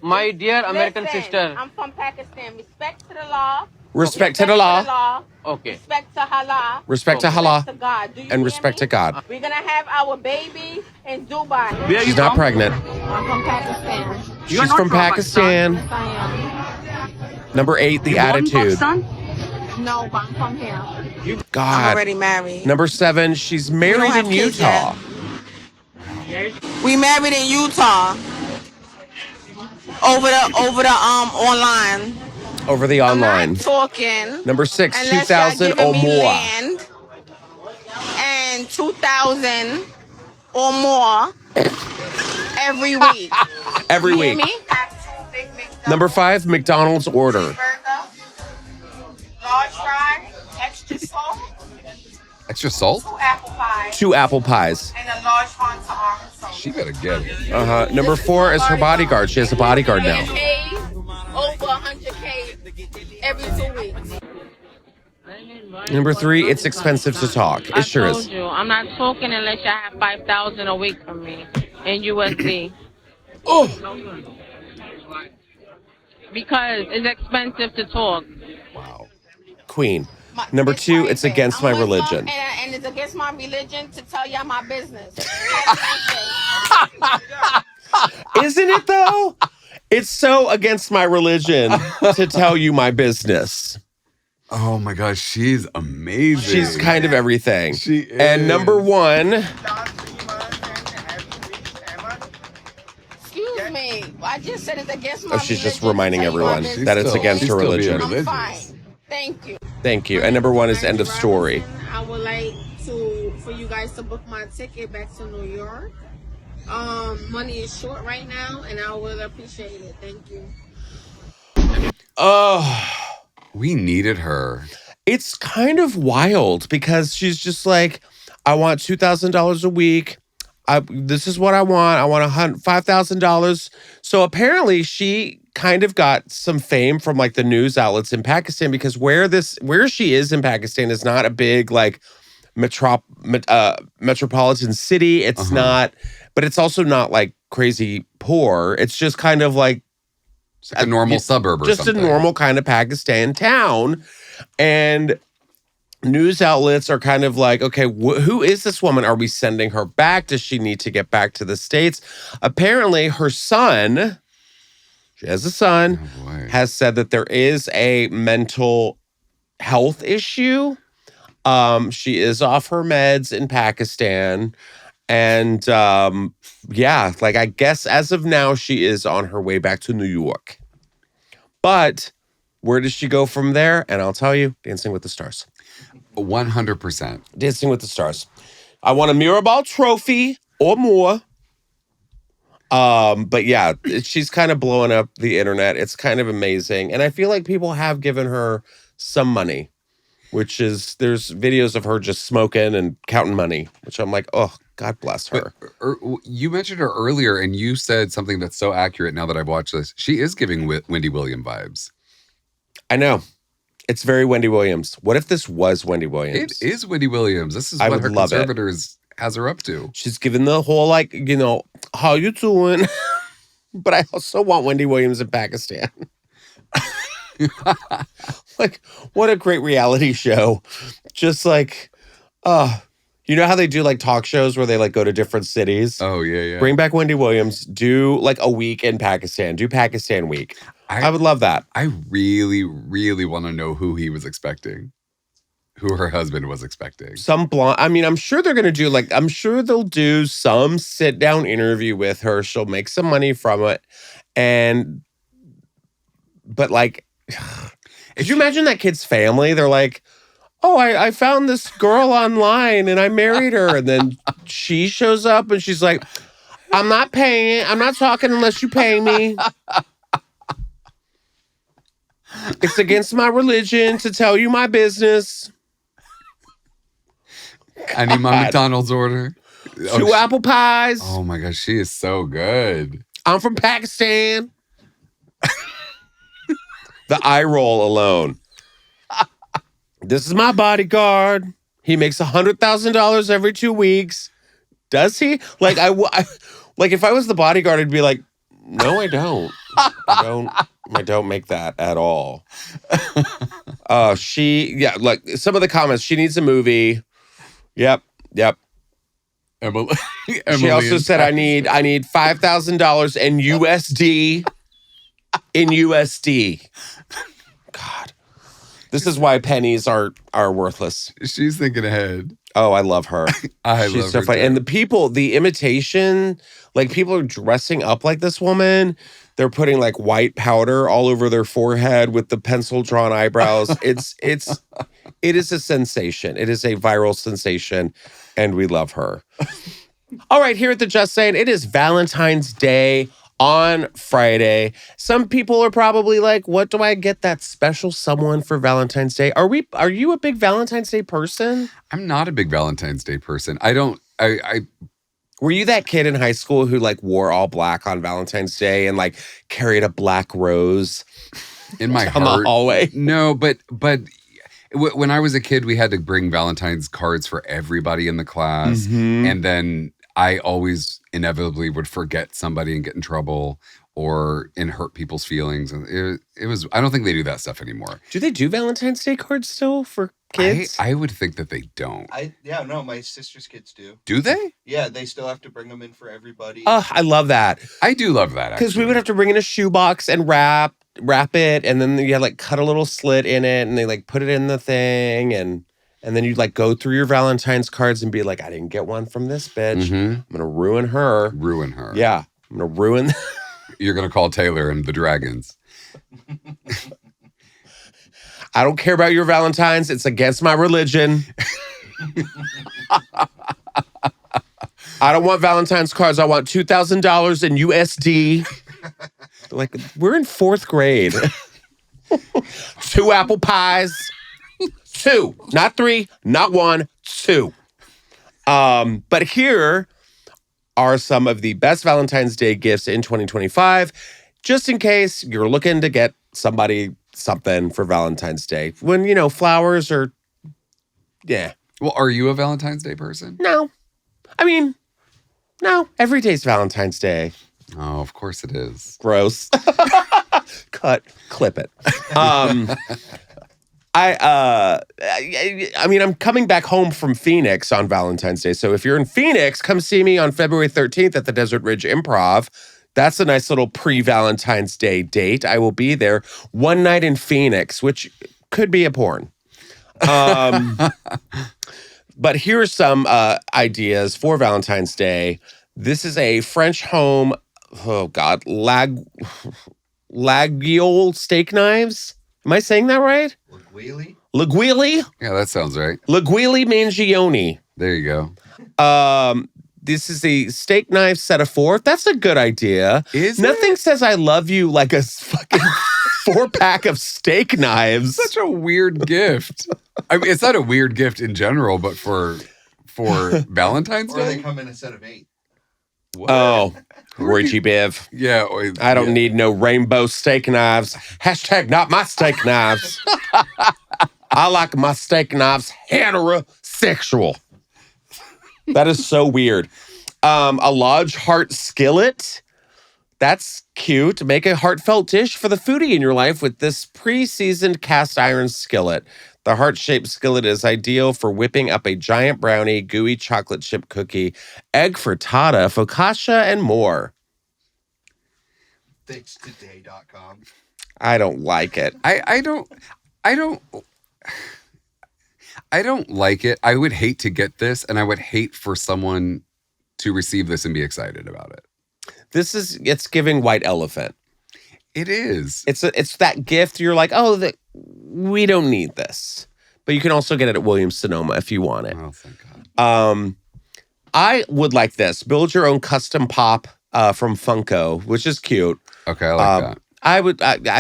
My dear American Listen, sister. I'm from Pakistan. Respect to the law. Respect to the law. Okay. Respect to Allah. Respect to Respect Allah. to God. Do you And hear respect me? to God. We're gonna have our baby in Dubai. Where are you She's not from? pregnant. I'm from Pakistan. You're She's not from Pakistan. Yes, I Number 8, the You born in attitude. Pakistan? am. No, but I'm from here. I'm God. already married. Number 7, she's don't married have in kids Utah. We married in Utah. Over the online. Over the I'm online. not talking. Number 6, Unless y'all 2,000 giving or me more. land and 2,000 or more every week. Every You hear week. me? Number 5, McDonald's order. Large fry, extra salt, Extra salt? 2 apple pies, 2 apple pies. and a large fanta orange. She better get it. Number 4 is her bodyguard. She has a bodyguard now. Pay over 100K every 2 weeks. Number 3, it's expensive to talk. It sure is. you, I'm not talking unless you have 5,000 a week from me in USD. Oh, Because it's expensive to talk. wow. Queen. Number 2, it's against my religion. And it's against my religion to tell y'all my business. Isn't it though? It's so against my religion to tell you my business. Oh my gosh, she's amazing. She's kind of everything. She is. And number 1, Excuse me. I just said it's against my she's just religion to reminding tell you my everyone business. that it's against she's her still being religion. I'm religious. fine. Thank you. Thank you. And number 1 is end of story. I would like for you guys to book my ticket back to New York. Money is short right now, and I would appreciate it. Thank you. Oh, We needed her. it's kind of wild because she's just like, I want $2,000 a week. This is what I want. I want $5,000. So apparently she kind of got some fame from like the news outlets in Pakistan because where she is in Pakistan is not a big like metropolitan city. It's not, but it's also not like crazy poor. It's just kind of like It's like a normal suburb or just something. a normal kind of Pakistan town. And news outlets are kind of like, okay, who is this woman? Are we sending her back? Does she need to get back to the States? Apparently, her son, she has a son, Oh, boy. has said that there is a mental health issue. She is off her meds in Pakistan. And yeah, like I guess as of now, she is on her way back to New York. But where does she go from there? And I'll tell you, Dancing with the Stars. 100%. Dancing with the Stars. I want a Mirrorball trophy or more. But yeah, she's kind of blowing up the internet. It's kind of amazing. And I feel like people have given her some money, which is, there's videos of her just smoking and counting money, which I'm like, oh, God bless her. You mentioned her earlier, and you said something that's so accurate now that I've watched this. She is giving Wendy Williams vibes. I know. It's very Wendy Williams. What if this was Wendy Williams? It is Wendy Williams. This is I what would her love it. conservators has her up to. She's giving the whole like, you know, how you doing? But I also want Wendy Williams in Pakistan. Like, what a great reality show. Just like, you know how they do like talk shows where they like go to different cities? Oh, yeah, yeah. Bring back Wendy Williams. Do like a week in Pakistan. Do Pakistan week. I would love that. I really, really want to know who he was expecting. Who her husband was expecting. Some blonde. I mean, I'm sure they're going to do like, I'm sure they'll do some sit down interview with her. She'll make some money from it. But like, could you imagine that kid's family? They're like, oh, I found this girl online and I married her. And then she shows up and she's like, I'm not paying. I'm not talking unless you pay me. It's against my religion to tell you my business. I need my McDonald's order. 2 apple pies. Oh my gosh, she is so good. I'm from Pakistan. The eye roll alone. This is my bodyguard. He makes $100,000 every 2 weeks. Does he? Like like if I was the bodyguard, I'd be like, no, I don't. I don't make that at all. Like some of the comments, she needs a movie. Yep. Emily She also said, I need $5,000 in USD. In USD. God. This is why pennies are worthless. She's thinking ahead. Oh, I love her. She's so funny. And the imitation, like people are dressing up like this woman. They're putting like white powder all over their forehead with the pencil drawn eyebrows. It is a sensation. It is a viral sensation, and we love her. All right, here at the Just Saying, it is Valentine's Day on Friday. Some people are probably like, what do I get that special someone for Valentine's Day? Are you a big Valentine's Day person? I'm not a big Valentine's Day person. I Were you that kid in high school who like wore all black on Valentine's Day and like carried a black rose in my down heart the hallway? No, but when I was a kid, we had to bring Valentine's cards for everybody in the class, and then I always inevitably would forget somebody and get in trouble or hurt people's feelings. And it was, I don't think they do that stuff anymore. Do they do Valentine's Day cards still for kids? I would think that they don't. My sister's kids do. Do they? Yeah, they still have to bring them in for everybody. Oh, I love that. I do love that, because we would have to bring in a shoebox and wrap it, and then you had like cut a little slit in it, and they like put it in the thing, and then you'd like go through your Valentine's cards and be like, I didn't get one from this bitch. I'm gonna ruin her. Yeah, I'm gonna ruin. You're gonna call Taylor and the Dragons. I don't care about your Valentine's. It's against my religion. I don't want Valentine's cards. I want $2,000 in USD. Like, we're in 4th grade. 2 apple pies. 2. Not 3, not 1, 2. But here are some of the best Valentine's Day gifts in 2025, just in case you're looking to get somebody something for Valentine's Day. When, flowers are, yeah. Well, are you a Valentine's Day person? No. I mean, no. Every day's Valentine's Day. Oh, of course it is. Gross. Clip it. I'm coming back home from Phoenix on Valentine's Day. So if you're in Phoenix, come see me on February 13th at the Desert Ridge Improv. That's a nice little pre-Valentine's Day date. I will be there one night in Phoenix, which could be a porn. But here's some ideas for Valentine's Day. This is a French home. Oh God, Laguiole steak knives. Am I saying that right? Laguiole? Yeah, that sounds right. Laguiole Mangione. There you go. This is a steak knife set of 4. That's a good idea. Nothing says I love you like a fucking 4-pack of steak knives. Such a weird gift. I mean, it's not a weird gift in general, but for Valentine's Day? Or they come in a set of 8. What? Oh, Richie Biv. Yeah. I don't need no rainbow steak knives. # not my steak knives. I like my steak knives heterosexual. That is so weird. A large heart skillet. That's cute. Make a heartfelt dish for the foodie in your life with this pre-seasoned cast iron skillet. The heart-shaped skillet is ideal for whipping up a giant brownie, gooey chocolate chip cookie, egg frittata, focaccia, and more. Fixtoday.com. I don't like it. I don't like it. I would hate to get this, and I would hate for someone to receive this and be excited about it. It's giving white elephant. It is. It's that gift you're like, we don't need this. But you can also get it at Williams-Sonoma if you want it. Oh, thank God. I would like this. Build your own custom pop from Funko, which is cute. Okay, I like that. I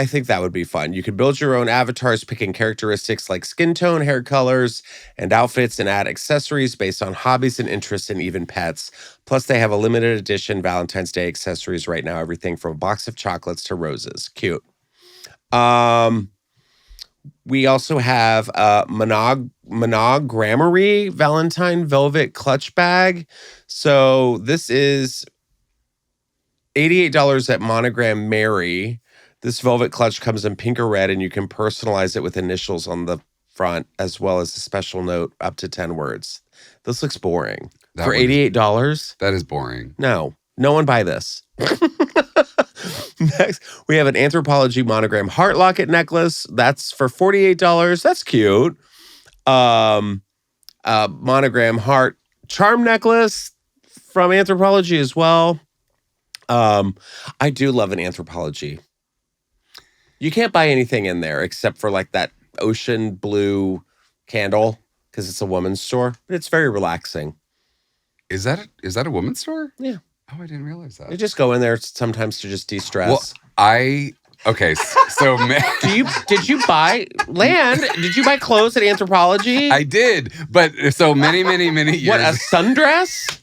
think that would be fun. You could build your own avatars, picking characteristics like skin tone, hair colors, and outfits, and add accessories based on hobbies and interests, and even pets. Plus, they have a limited edition Valentine's Day accessories right now. Everything from a box of chocolates to roses. Cute. We also have Monogrammery Valentine Velvet Clutch Bag. So this is $88 at Monogram Mary. This velvet clutch comes in pink or red, and you can personalize it with initials on the front, as well as a special note up to 10 words. This looks boring. For $88? That is boring. No one buy this. Next, we have an Anthropologie Monogram heart locket necklace. That's for $48. That's cute. Monogram heart charm necklace from Anthropologie as well. I do love an Anthropologie. You can't buy anything in there except for like that ocean blue candle because it's a woman's store. But it's very relaxing. Is that a woman's store? Yeah. Oh, I didn't realize that. You just go in there sometimes to just de-stress. Well, so did you buy land? Did you buy clothes at Anthropologie? I did, but so many years. What, a sundress?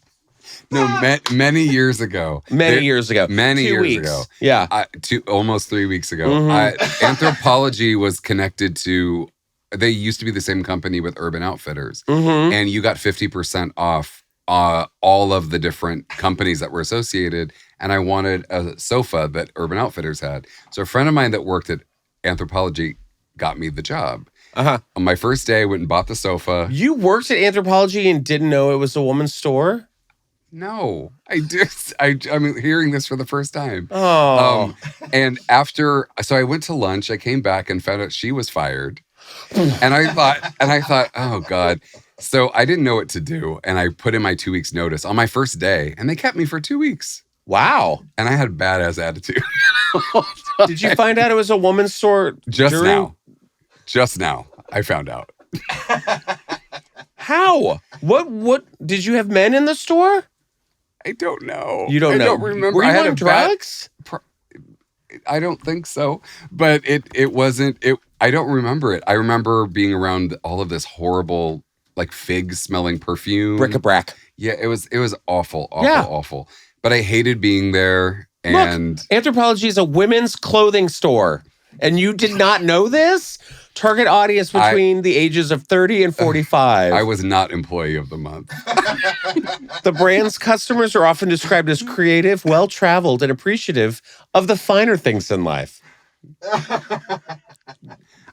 No, many years ago. Many years ago. Yeah. Almost 3 weeks ago. Mm-hmm. Anthropologie was connected to, they used to be the same company with Urban Outfitters. Mm-hmm. And you got 50% off all of the different companies that were associated. And I wanted a sofa that Urban Outfitters had. So a friend of mine that worked at Anthropologie got me the job. Uh-huh. On my first day, I went and bought the sofa. You worked at Anthropologie and didn't know it was a woman's store? No, I did. I'm hearing this for the first time. Oh. And so I went to lunch. I came back and found out she was fired. And I thought, oh God. So I didn't know what to do. And I put in my 2 weeks notice on my first day and they kept me for 2 weeks. Wow. And I had a badass attitude. Did you find out it was a woman's store? Just now, I found out. How? What? Did you have men in the store? I don't know. You don't know? I don't remember. Were you I had on drugs? I don't think so. But it wasn't. I don't remember it. I remember being around all of this horrible, like fig smelling perfume. Bric-a-brac. Yeah, it was awful. But I hated being there. And look, Anthropologie is a women's clothing store. And you did not know this? Target audience between the ages of 30 and 45. I was not employee of the month. The brand's customers are often described as creative, well-traveled, and appreciative of the finer things in life.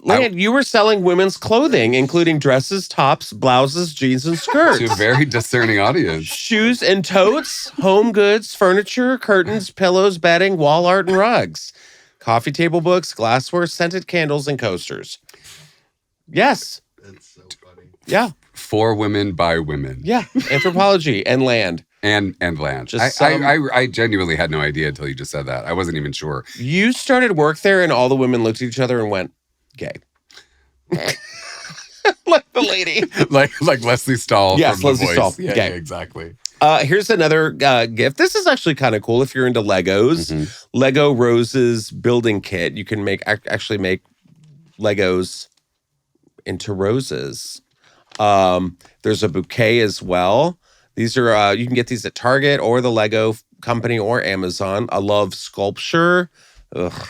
Land, you were selling women's clothing, including dresses, tops, blouses, jeans, and skirts. To a very discerning audience. Shoes and totes, home goods, furniture, curtains, pillows, bedding, wall art, and rugs. Coffee table books, glassware, scented candles, and coasters. Yes. That's so funny. Yeah. For women, by women. Yeah. Anthropologie and land. And land. I genuinely had no idea until you just said that. I wasn't even sure. You started work there and all the women looked at each other and went, gay. Like the lady. like Leslie Stahl. Yes, from Leslie The Stahl. Voice. Yeah, exactly. Here's another gift. This is actually kind of cool if you're into Legos. Mm-hmm. Lego Roses building kit. You can actually make Legos into roses. There's a bouquet as well. These are you can get these at Target or the Lego company or Amazon. I love sculpture. Ugh.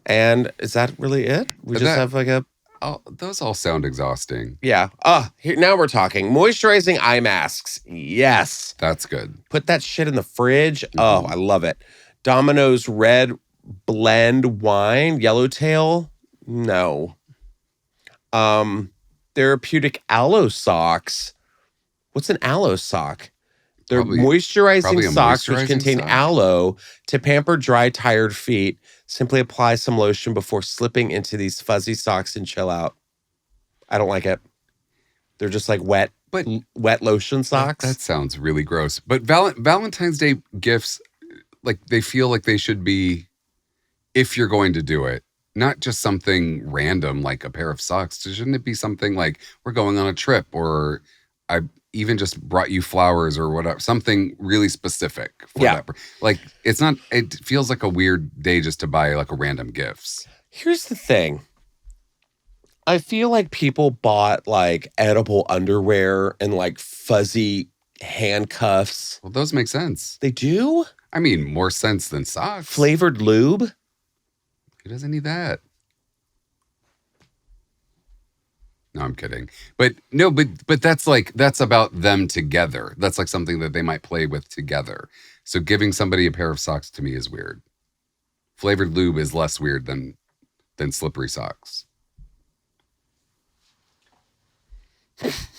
And is that really it? We just have like a... Oh, those all sound exhausting. Yeah. Here, now we're talking. Moisturizing eye masks. Yes. That's good. Put that shit in the fridge. Oh, I love it. Domino's Red Blend Wine. Yellowtail. No. Therapeutic Aloe Socks. What's an aloe sock? They're moisturizing socks which contain aloe to pamper dry, tired feet. Simply apply some lotion before slipping into these fuzzy socks and chill out. I don't like it. They're just like wet lotion socks. That sounds really gross. But Valentine's Day gifts, like they feel like they should be, if you're going to do it, not just something random like a pair of socks. Shouldn't it be something like we're going on a trip, or I even just brought you flowers or whatever, something really specific for that. Like it feels like a weird day just to buy like a random gifts. Here's the thing. I feel like people bought like edible underwear and like fuzzy handcuffs. Well, those make sense. They do? I mean, more sense than socks. Flavored lube? Who doesn't need that? No, I'm kidding. But no, but that's about them together. That's like something that they might play with together. So giving somebody a pair of socks to me is weird. Flavored lube is less weird than slippery socks.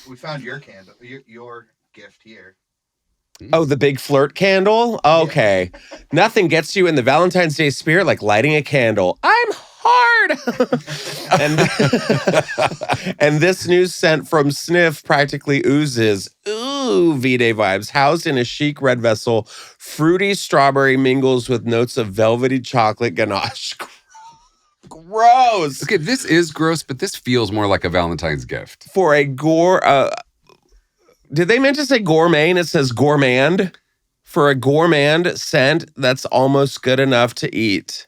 We found your candle, your gift here. Oh, the big flirt candle? Okay. Nothing gets you in the Valentine's Day spirit like lighting a candle. I'm hard. and this news sent from Sniff practically oozes, V-Day vibes. Housed in a chic red vessel, fruity strawberry mingles with notes of velvety chocolate ganache. Gross. Okay, this is gross, but this feels more like a Valentine's gift. For a did they meant to say gourmet and it says gourmand? For a gourmand scent, that's almost good enough to eat.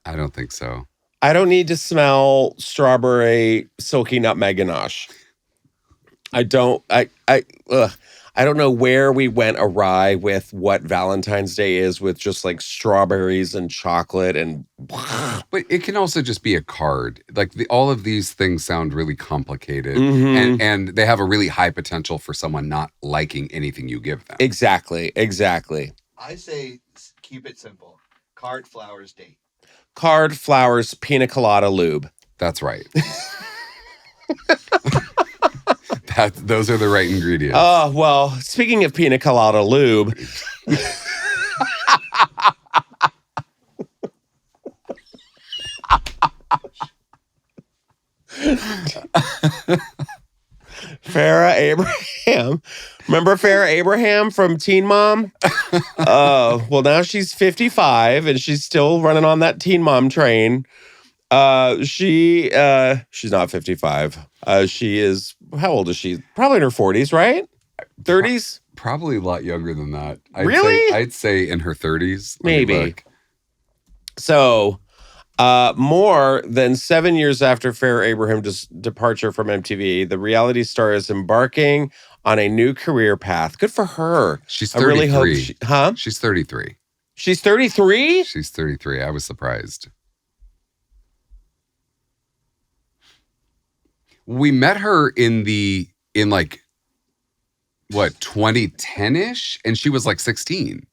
I don't think so. I don't need to smell strawberry silky nutmeg ganache. I don't know where we went awry with what Valentine's Day is with just like strawberries and chocolate and. But it can also just be a card. Like all of these things sound really complicated, and they have a really high potential for someone not liking anything you give them. Exactly. I say keep it simple. Card, flowers, date. Card, flowers, pina colada, lube. That's right. Those are the right ingredients. Oh, well, speaking of pina colada lube. Farrah Abraham. Remember Farrah Abraham from Teen Mom? Well, now she's 55 and she's still running on that Teen Mom train. She's not 55. She is, how old is she? Probably in her 40s, right? 30s? Probably a lot younger than that. Really? I'd say in her 30s. Maybe. So, more than 7 years after Farrah Abraham's departure from MTV, the reality star is embarking on a new career path. Good for her. She's 33. I really hope She's 33. She's 33? She's 33. I was surprised. We met her in 2010-ish, and she was like 16.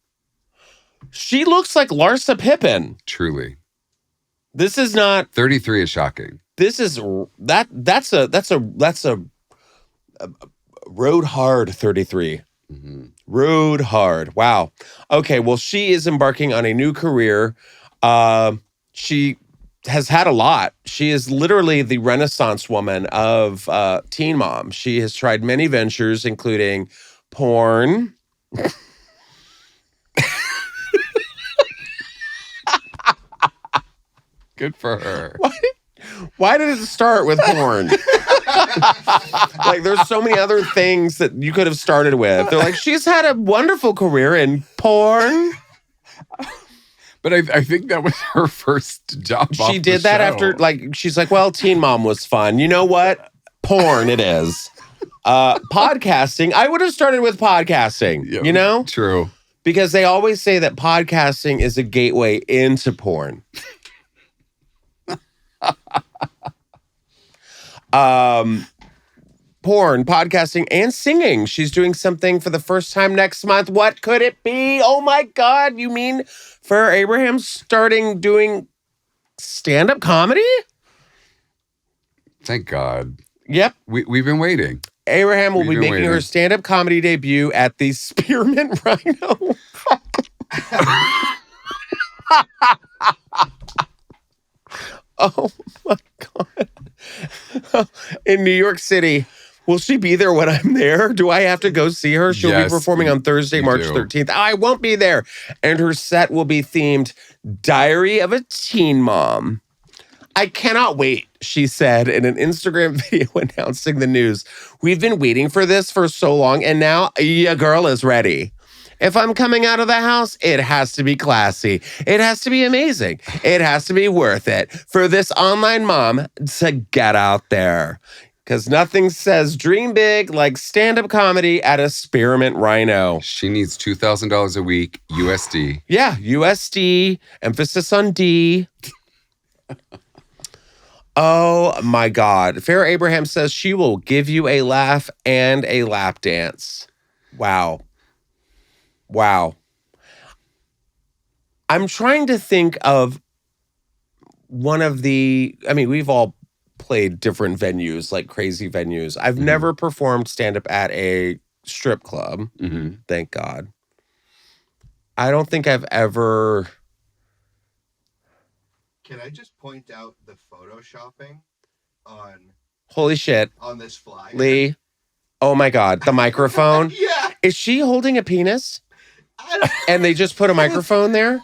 She looks like Larsa Pippen. Truly. This is not 33 is shocking. This is that's a road hard 33. Mm-hmm. Road hard. Wow. Okay, well, she is embarking on a new career. She has had a lot. She is literally the Renaissance woman of Teen Mom. She has tried many ventures, including porn. Good for her. Why did it start with porn? Like, there's so many other things that you could have started with. They're like, she's had a wonderful career in porn. But I think that was her first job. She did that after, like, she's like, well, Teen Mom was fun. You know what? Porn it is. Podcasting. I would have started with podcasting, you know? True. Because they always say that podcasting is a gateway into porn. Porn, podcasting, and singing. She's doing something for the first time next month. What could it be? Oh my God. You mean Farrah Abraham starting doing stand-up comedy? Thank God. Yep. We've been waiting. Abraham will be making her stand-up comedy debut at the Spearmint Rhino. Oh my God. In New York City. Will she be there when I'm there? Do I have to go see her? She'll be performing on Thursday, March 13th. I won't be there. And her set will be themed Diary of a Teen Mom. I cannot wait, she said in an Instagram video announcing the news. We've been waiting for this for so long, and now your girl is ready. If I'm coming out of the house, it has to be classy. It has to be amazing. It has to be worth it for this online mom to get out there. Because nothing says dream big like stand-up comedy at a Spearmint Rhino. She needs $2,000 a week, USD. Yeah, USD, emphasis on D. Oh my God. Farrah Abraham says she will give you a laugh and a lap dance. Wow. Wow. I'm trying to think of one of we've all played different venues, like crazy venues. I've never performed stand-up at a strip club. Thank God. I don't think I've ever... Can I just point out the photoshopping on... Holy shit. On this flyer? Lee. Oh my God. The microphone. Yeah. Is she holding a penis? And they just put a microphone there?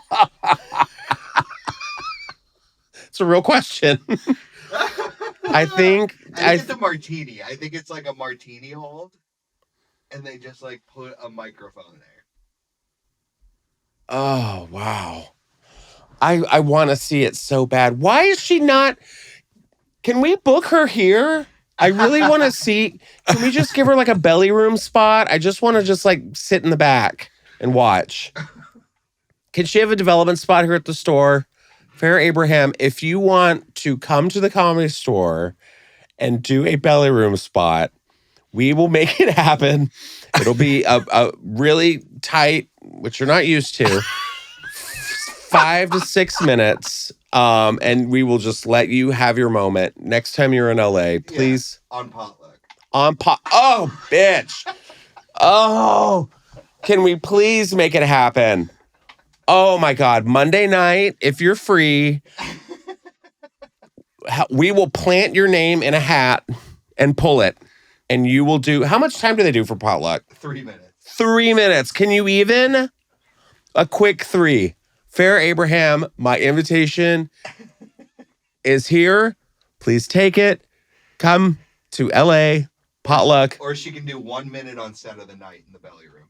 It's a real question. I think it's a martini. I think it's like a martini hold. And they just like put a microphone there. Oh, wow. I want to see it so bad. Why is she not... Can we book her here? I really want to see... Can we just give her like a belly room spot? I just want to just like sit in the back and watch. Can she have a development spot here at the store? Farrah Abraham, if you want to come to the Comedy Store and do a belly room spot, we will make it happen. It'll be a really tight, which you're not used to, 5 to 6 minutes. And we will just let you have your moment. Next time you're in LA, please. Yeah, on potluck. Oh, bitch. Oh, can we please make it happen? Oh my God. Monday night, if you're free, we will plant your name in a hat and pull it. And you will do... How much time do they do for potluck? 3 minutes. 3 minutes. Can you even? A quick 3. Farrah Abraham, my invitation is here. Please take it. Come to LA, potluck. Or she can do 1 minute on set of the night in the belly room.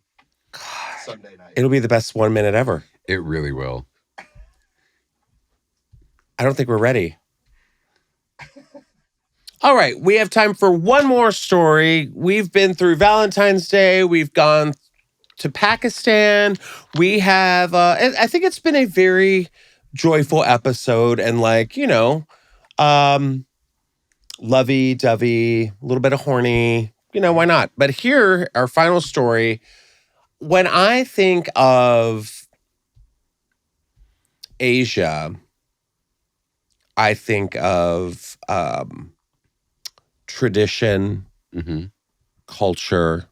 God, Sunday night. It'll be the best 1 minute ever. It really will. I don't think we're ready. All right, we have time for one more story. We've been through Valentine's Day. We've gone to Pakistan. We have, I think it's been a very joyful episode and lovey-dovey, a little bit of horny. Why not? But here, our final story. When I think of Asia, I think of tradition, culture,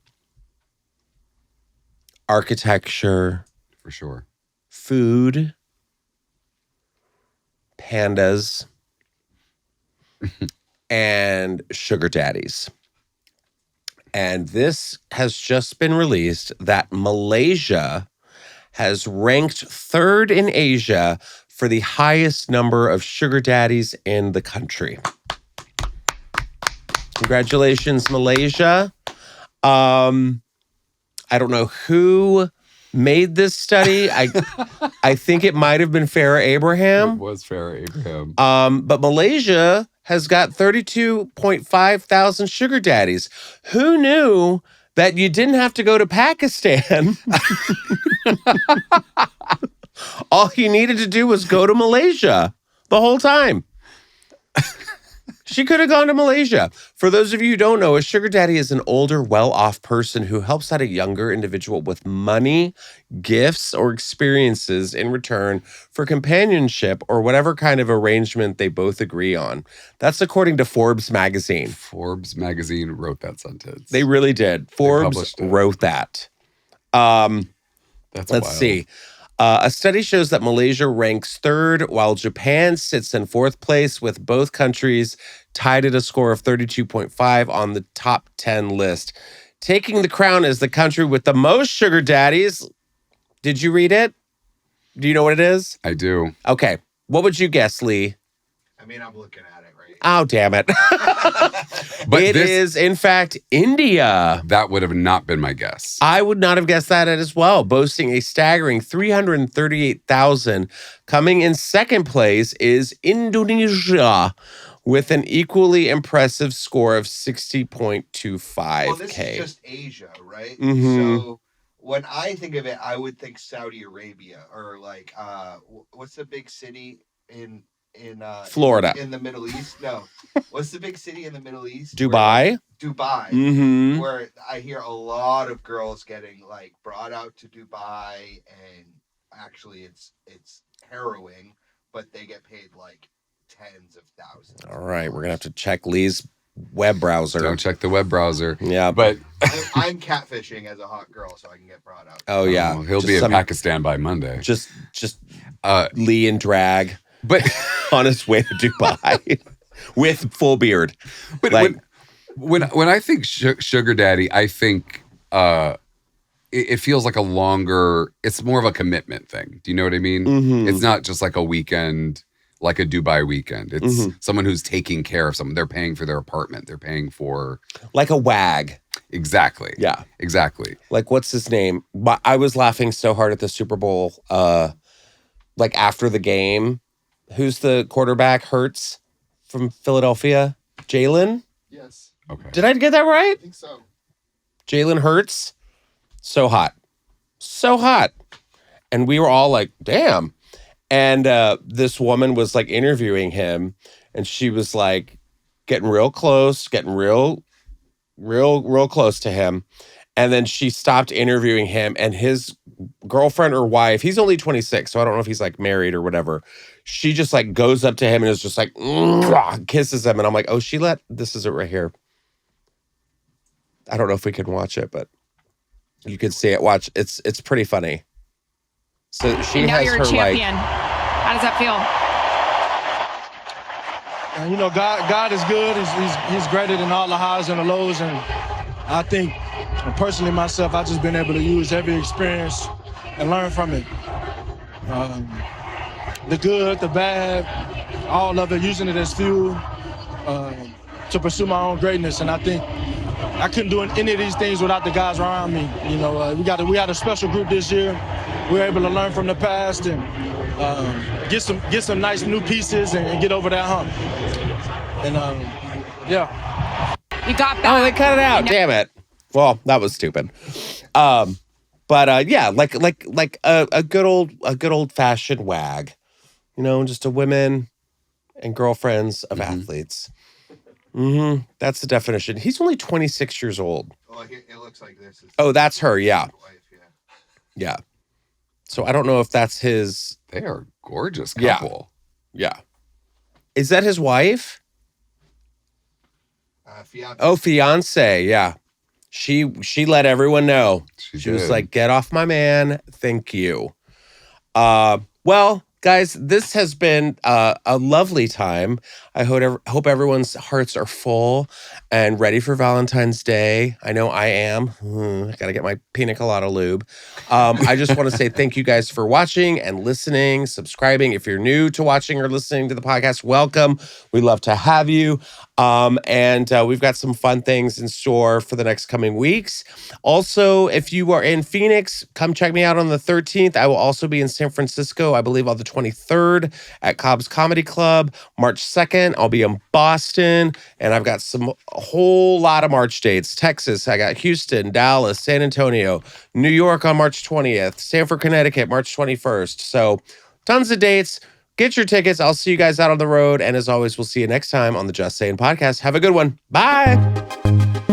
architecture. For sure. Food, pandas, and sugar daddies. And this has just been released that Malaysia has ranked 3rd in Asia for the highest number of sugar daddies in the country. Congratulations, Malaysia. I don't know who made this study. I think it might have been Farrah Abraham. It was Farrah Abraham. But Malaysia has got 32.5 thousand sugar daddies. Who knew that you didn't have to go to Pakistan? All you needed to do was go to Malaysia the whole time. She could have gone to Malaysia. For those of you who don't know, a sugar daddy is an older, well-off person who helps out a younger individual with money, gifts, or experiences in return for companionship or whatever kind of arrangement they both agree on. That's according to Forbes magazine. Forbes magazine wrote that sentence. They really did. Forbes wrote that. Let's wild. see. A study shows that Malaysia ranks 3rd, while Japan sits in 4th place, with both countries tied at a score of 32.5 on the top 10 list. Taking the crown as the country with the most sugar daddies. Did you read it? Do you know what it is? I do. Okay. What would you guess, Lee? I mean, I'm looking at it right. Oh, damn it. But it is, in fact, India. That would have not been my guess. I would not have guessed that as well, boasting a staggering 338,000. Coming in 2nd place is Indonesia with an equally impressive score of 60.25K. Well, this is just Asia, right? Mm-hmm. So when I think of it, I would think Saudi Arabia or what's the big city in Florida. in the Middle East. No, what's the big city in the Middle East? Dubai. Dubai, Mm-hmm. where I hear a lot of girls getting like brought out to Dubai, and actually it's harrowing, but they get paid like tens of thousands. All right, we're gonna have to check Lee's web browser. Don't check the web browser. Yeah, but I'm catfishing as a hot girl, so I can get brought out. Oh yeah, he'll be in Pakistan by Monday. Just Lee in drag, but on his way to Dubai with full beard. But like, when I think sugar daddy, I think it feels like a longer. It's more of a commitment thing. Do you know what I mean? Mm-hmm. It's not just like a weekend, like a Dubai weekend. It's someone who's taking care of someone. They're paying for their apartment. They're paying for like a wag. Exactly. Yeah. Exactly. Like, what's his name? I was laughing so hard at the Super Bowl. Like after the game, who's the quarterback? Hurts from Philadelphia. Jalen. Yes. Okay. Did I get that right? I think so. Jalen Hurts. So hot. So hot. And we were all like, damn. And this woman was like interviewing him, and she was like getting real close, getting real close to him. And then she stopped interviewing him, and his girlfriend or wife, he's only 26, so I don't know if he's like married or whatever. She just like goes up to him and is just like, kisses him. And I'm like, oh, this is it right here. I don't know if we can watch it, but you can see it. Watch. It's pretty funny. So she and now has you're her a champion. How does that feel? You know, God is good. He's greater than all the highs and the lows. And I think, personally myself, I've just been able to use every experience and learn from it. The good, the bad, all of it, using it as fuel to pursue my own greatness. And I think I couldn't do any of these things without the guys around me. You know, we had a special group this year. We were able to learn from the past and get some nice new pieces and get over that hump. And yeah. You got that. Oh, they cut it out. Damn it. Well, that was stupid. But yeah, like a good old fashioned wag. You know, just a women and girlfriends of athletes. Mm-hmm. That's the definition. He's only 26 years old. Oh, it looks like this. Oh, that's her. Yeah. Wife, yeah. So I don't know if that's his. They are a gorgeous couple. Yeah. Is that his wife? Fiance. Oh, fiance. Yeah. She let everyone know. She was like, "Get off my man. Thank you." Well, guys, this has been a lovely time. I hope everyone's hearts are full and ready for Valentine's Day. I know I am. I got to get my pina colada lube. I just want to say thank you guys for watching and listening, subscribing. If you're new to watching or listening to the podcast, welcome. We love to have you. And we've got some fun things in store for the next coming weeks. Also, if you are in Phoenix, come check me out on the 13th. I will also be in San Francisco, I believe on the 23rd at Cobb's Comedy Club. March 2nd, I'll be in Boston, and I've got a whole lot of March dates. Texas, I got Houston, Dallas, San Antonio, New York on March 20th, Stamford, Connecticut, March 21st. So tons of dates. Get your tickets. I'll see you guys out on the road. And as always, we'll see you next time on the Just Saying podcast. Have a good one. Bye.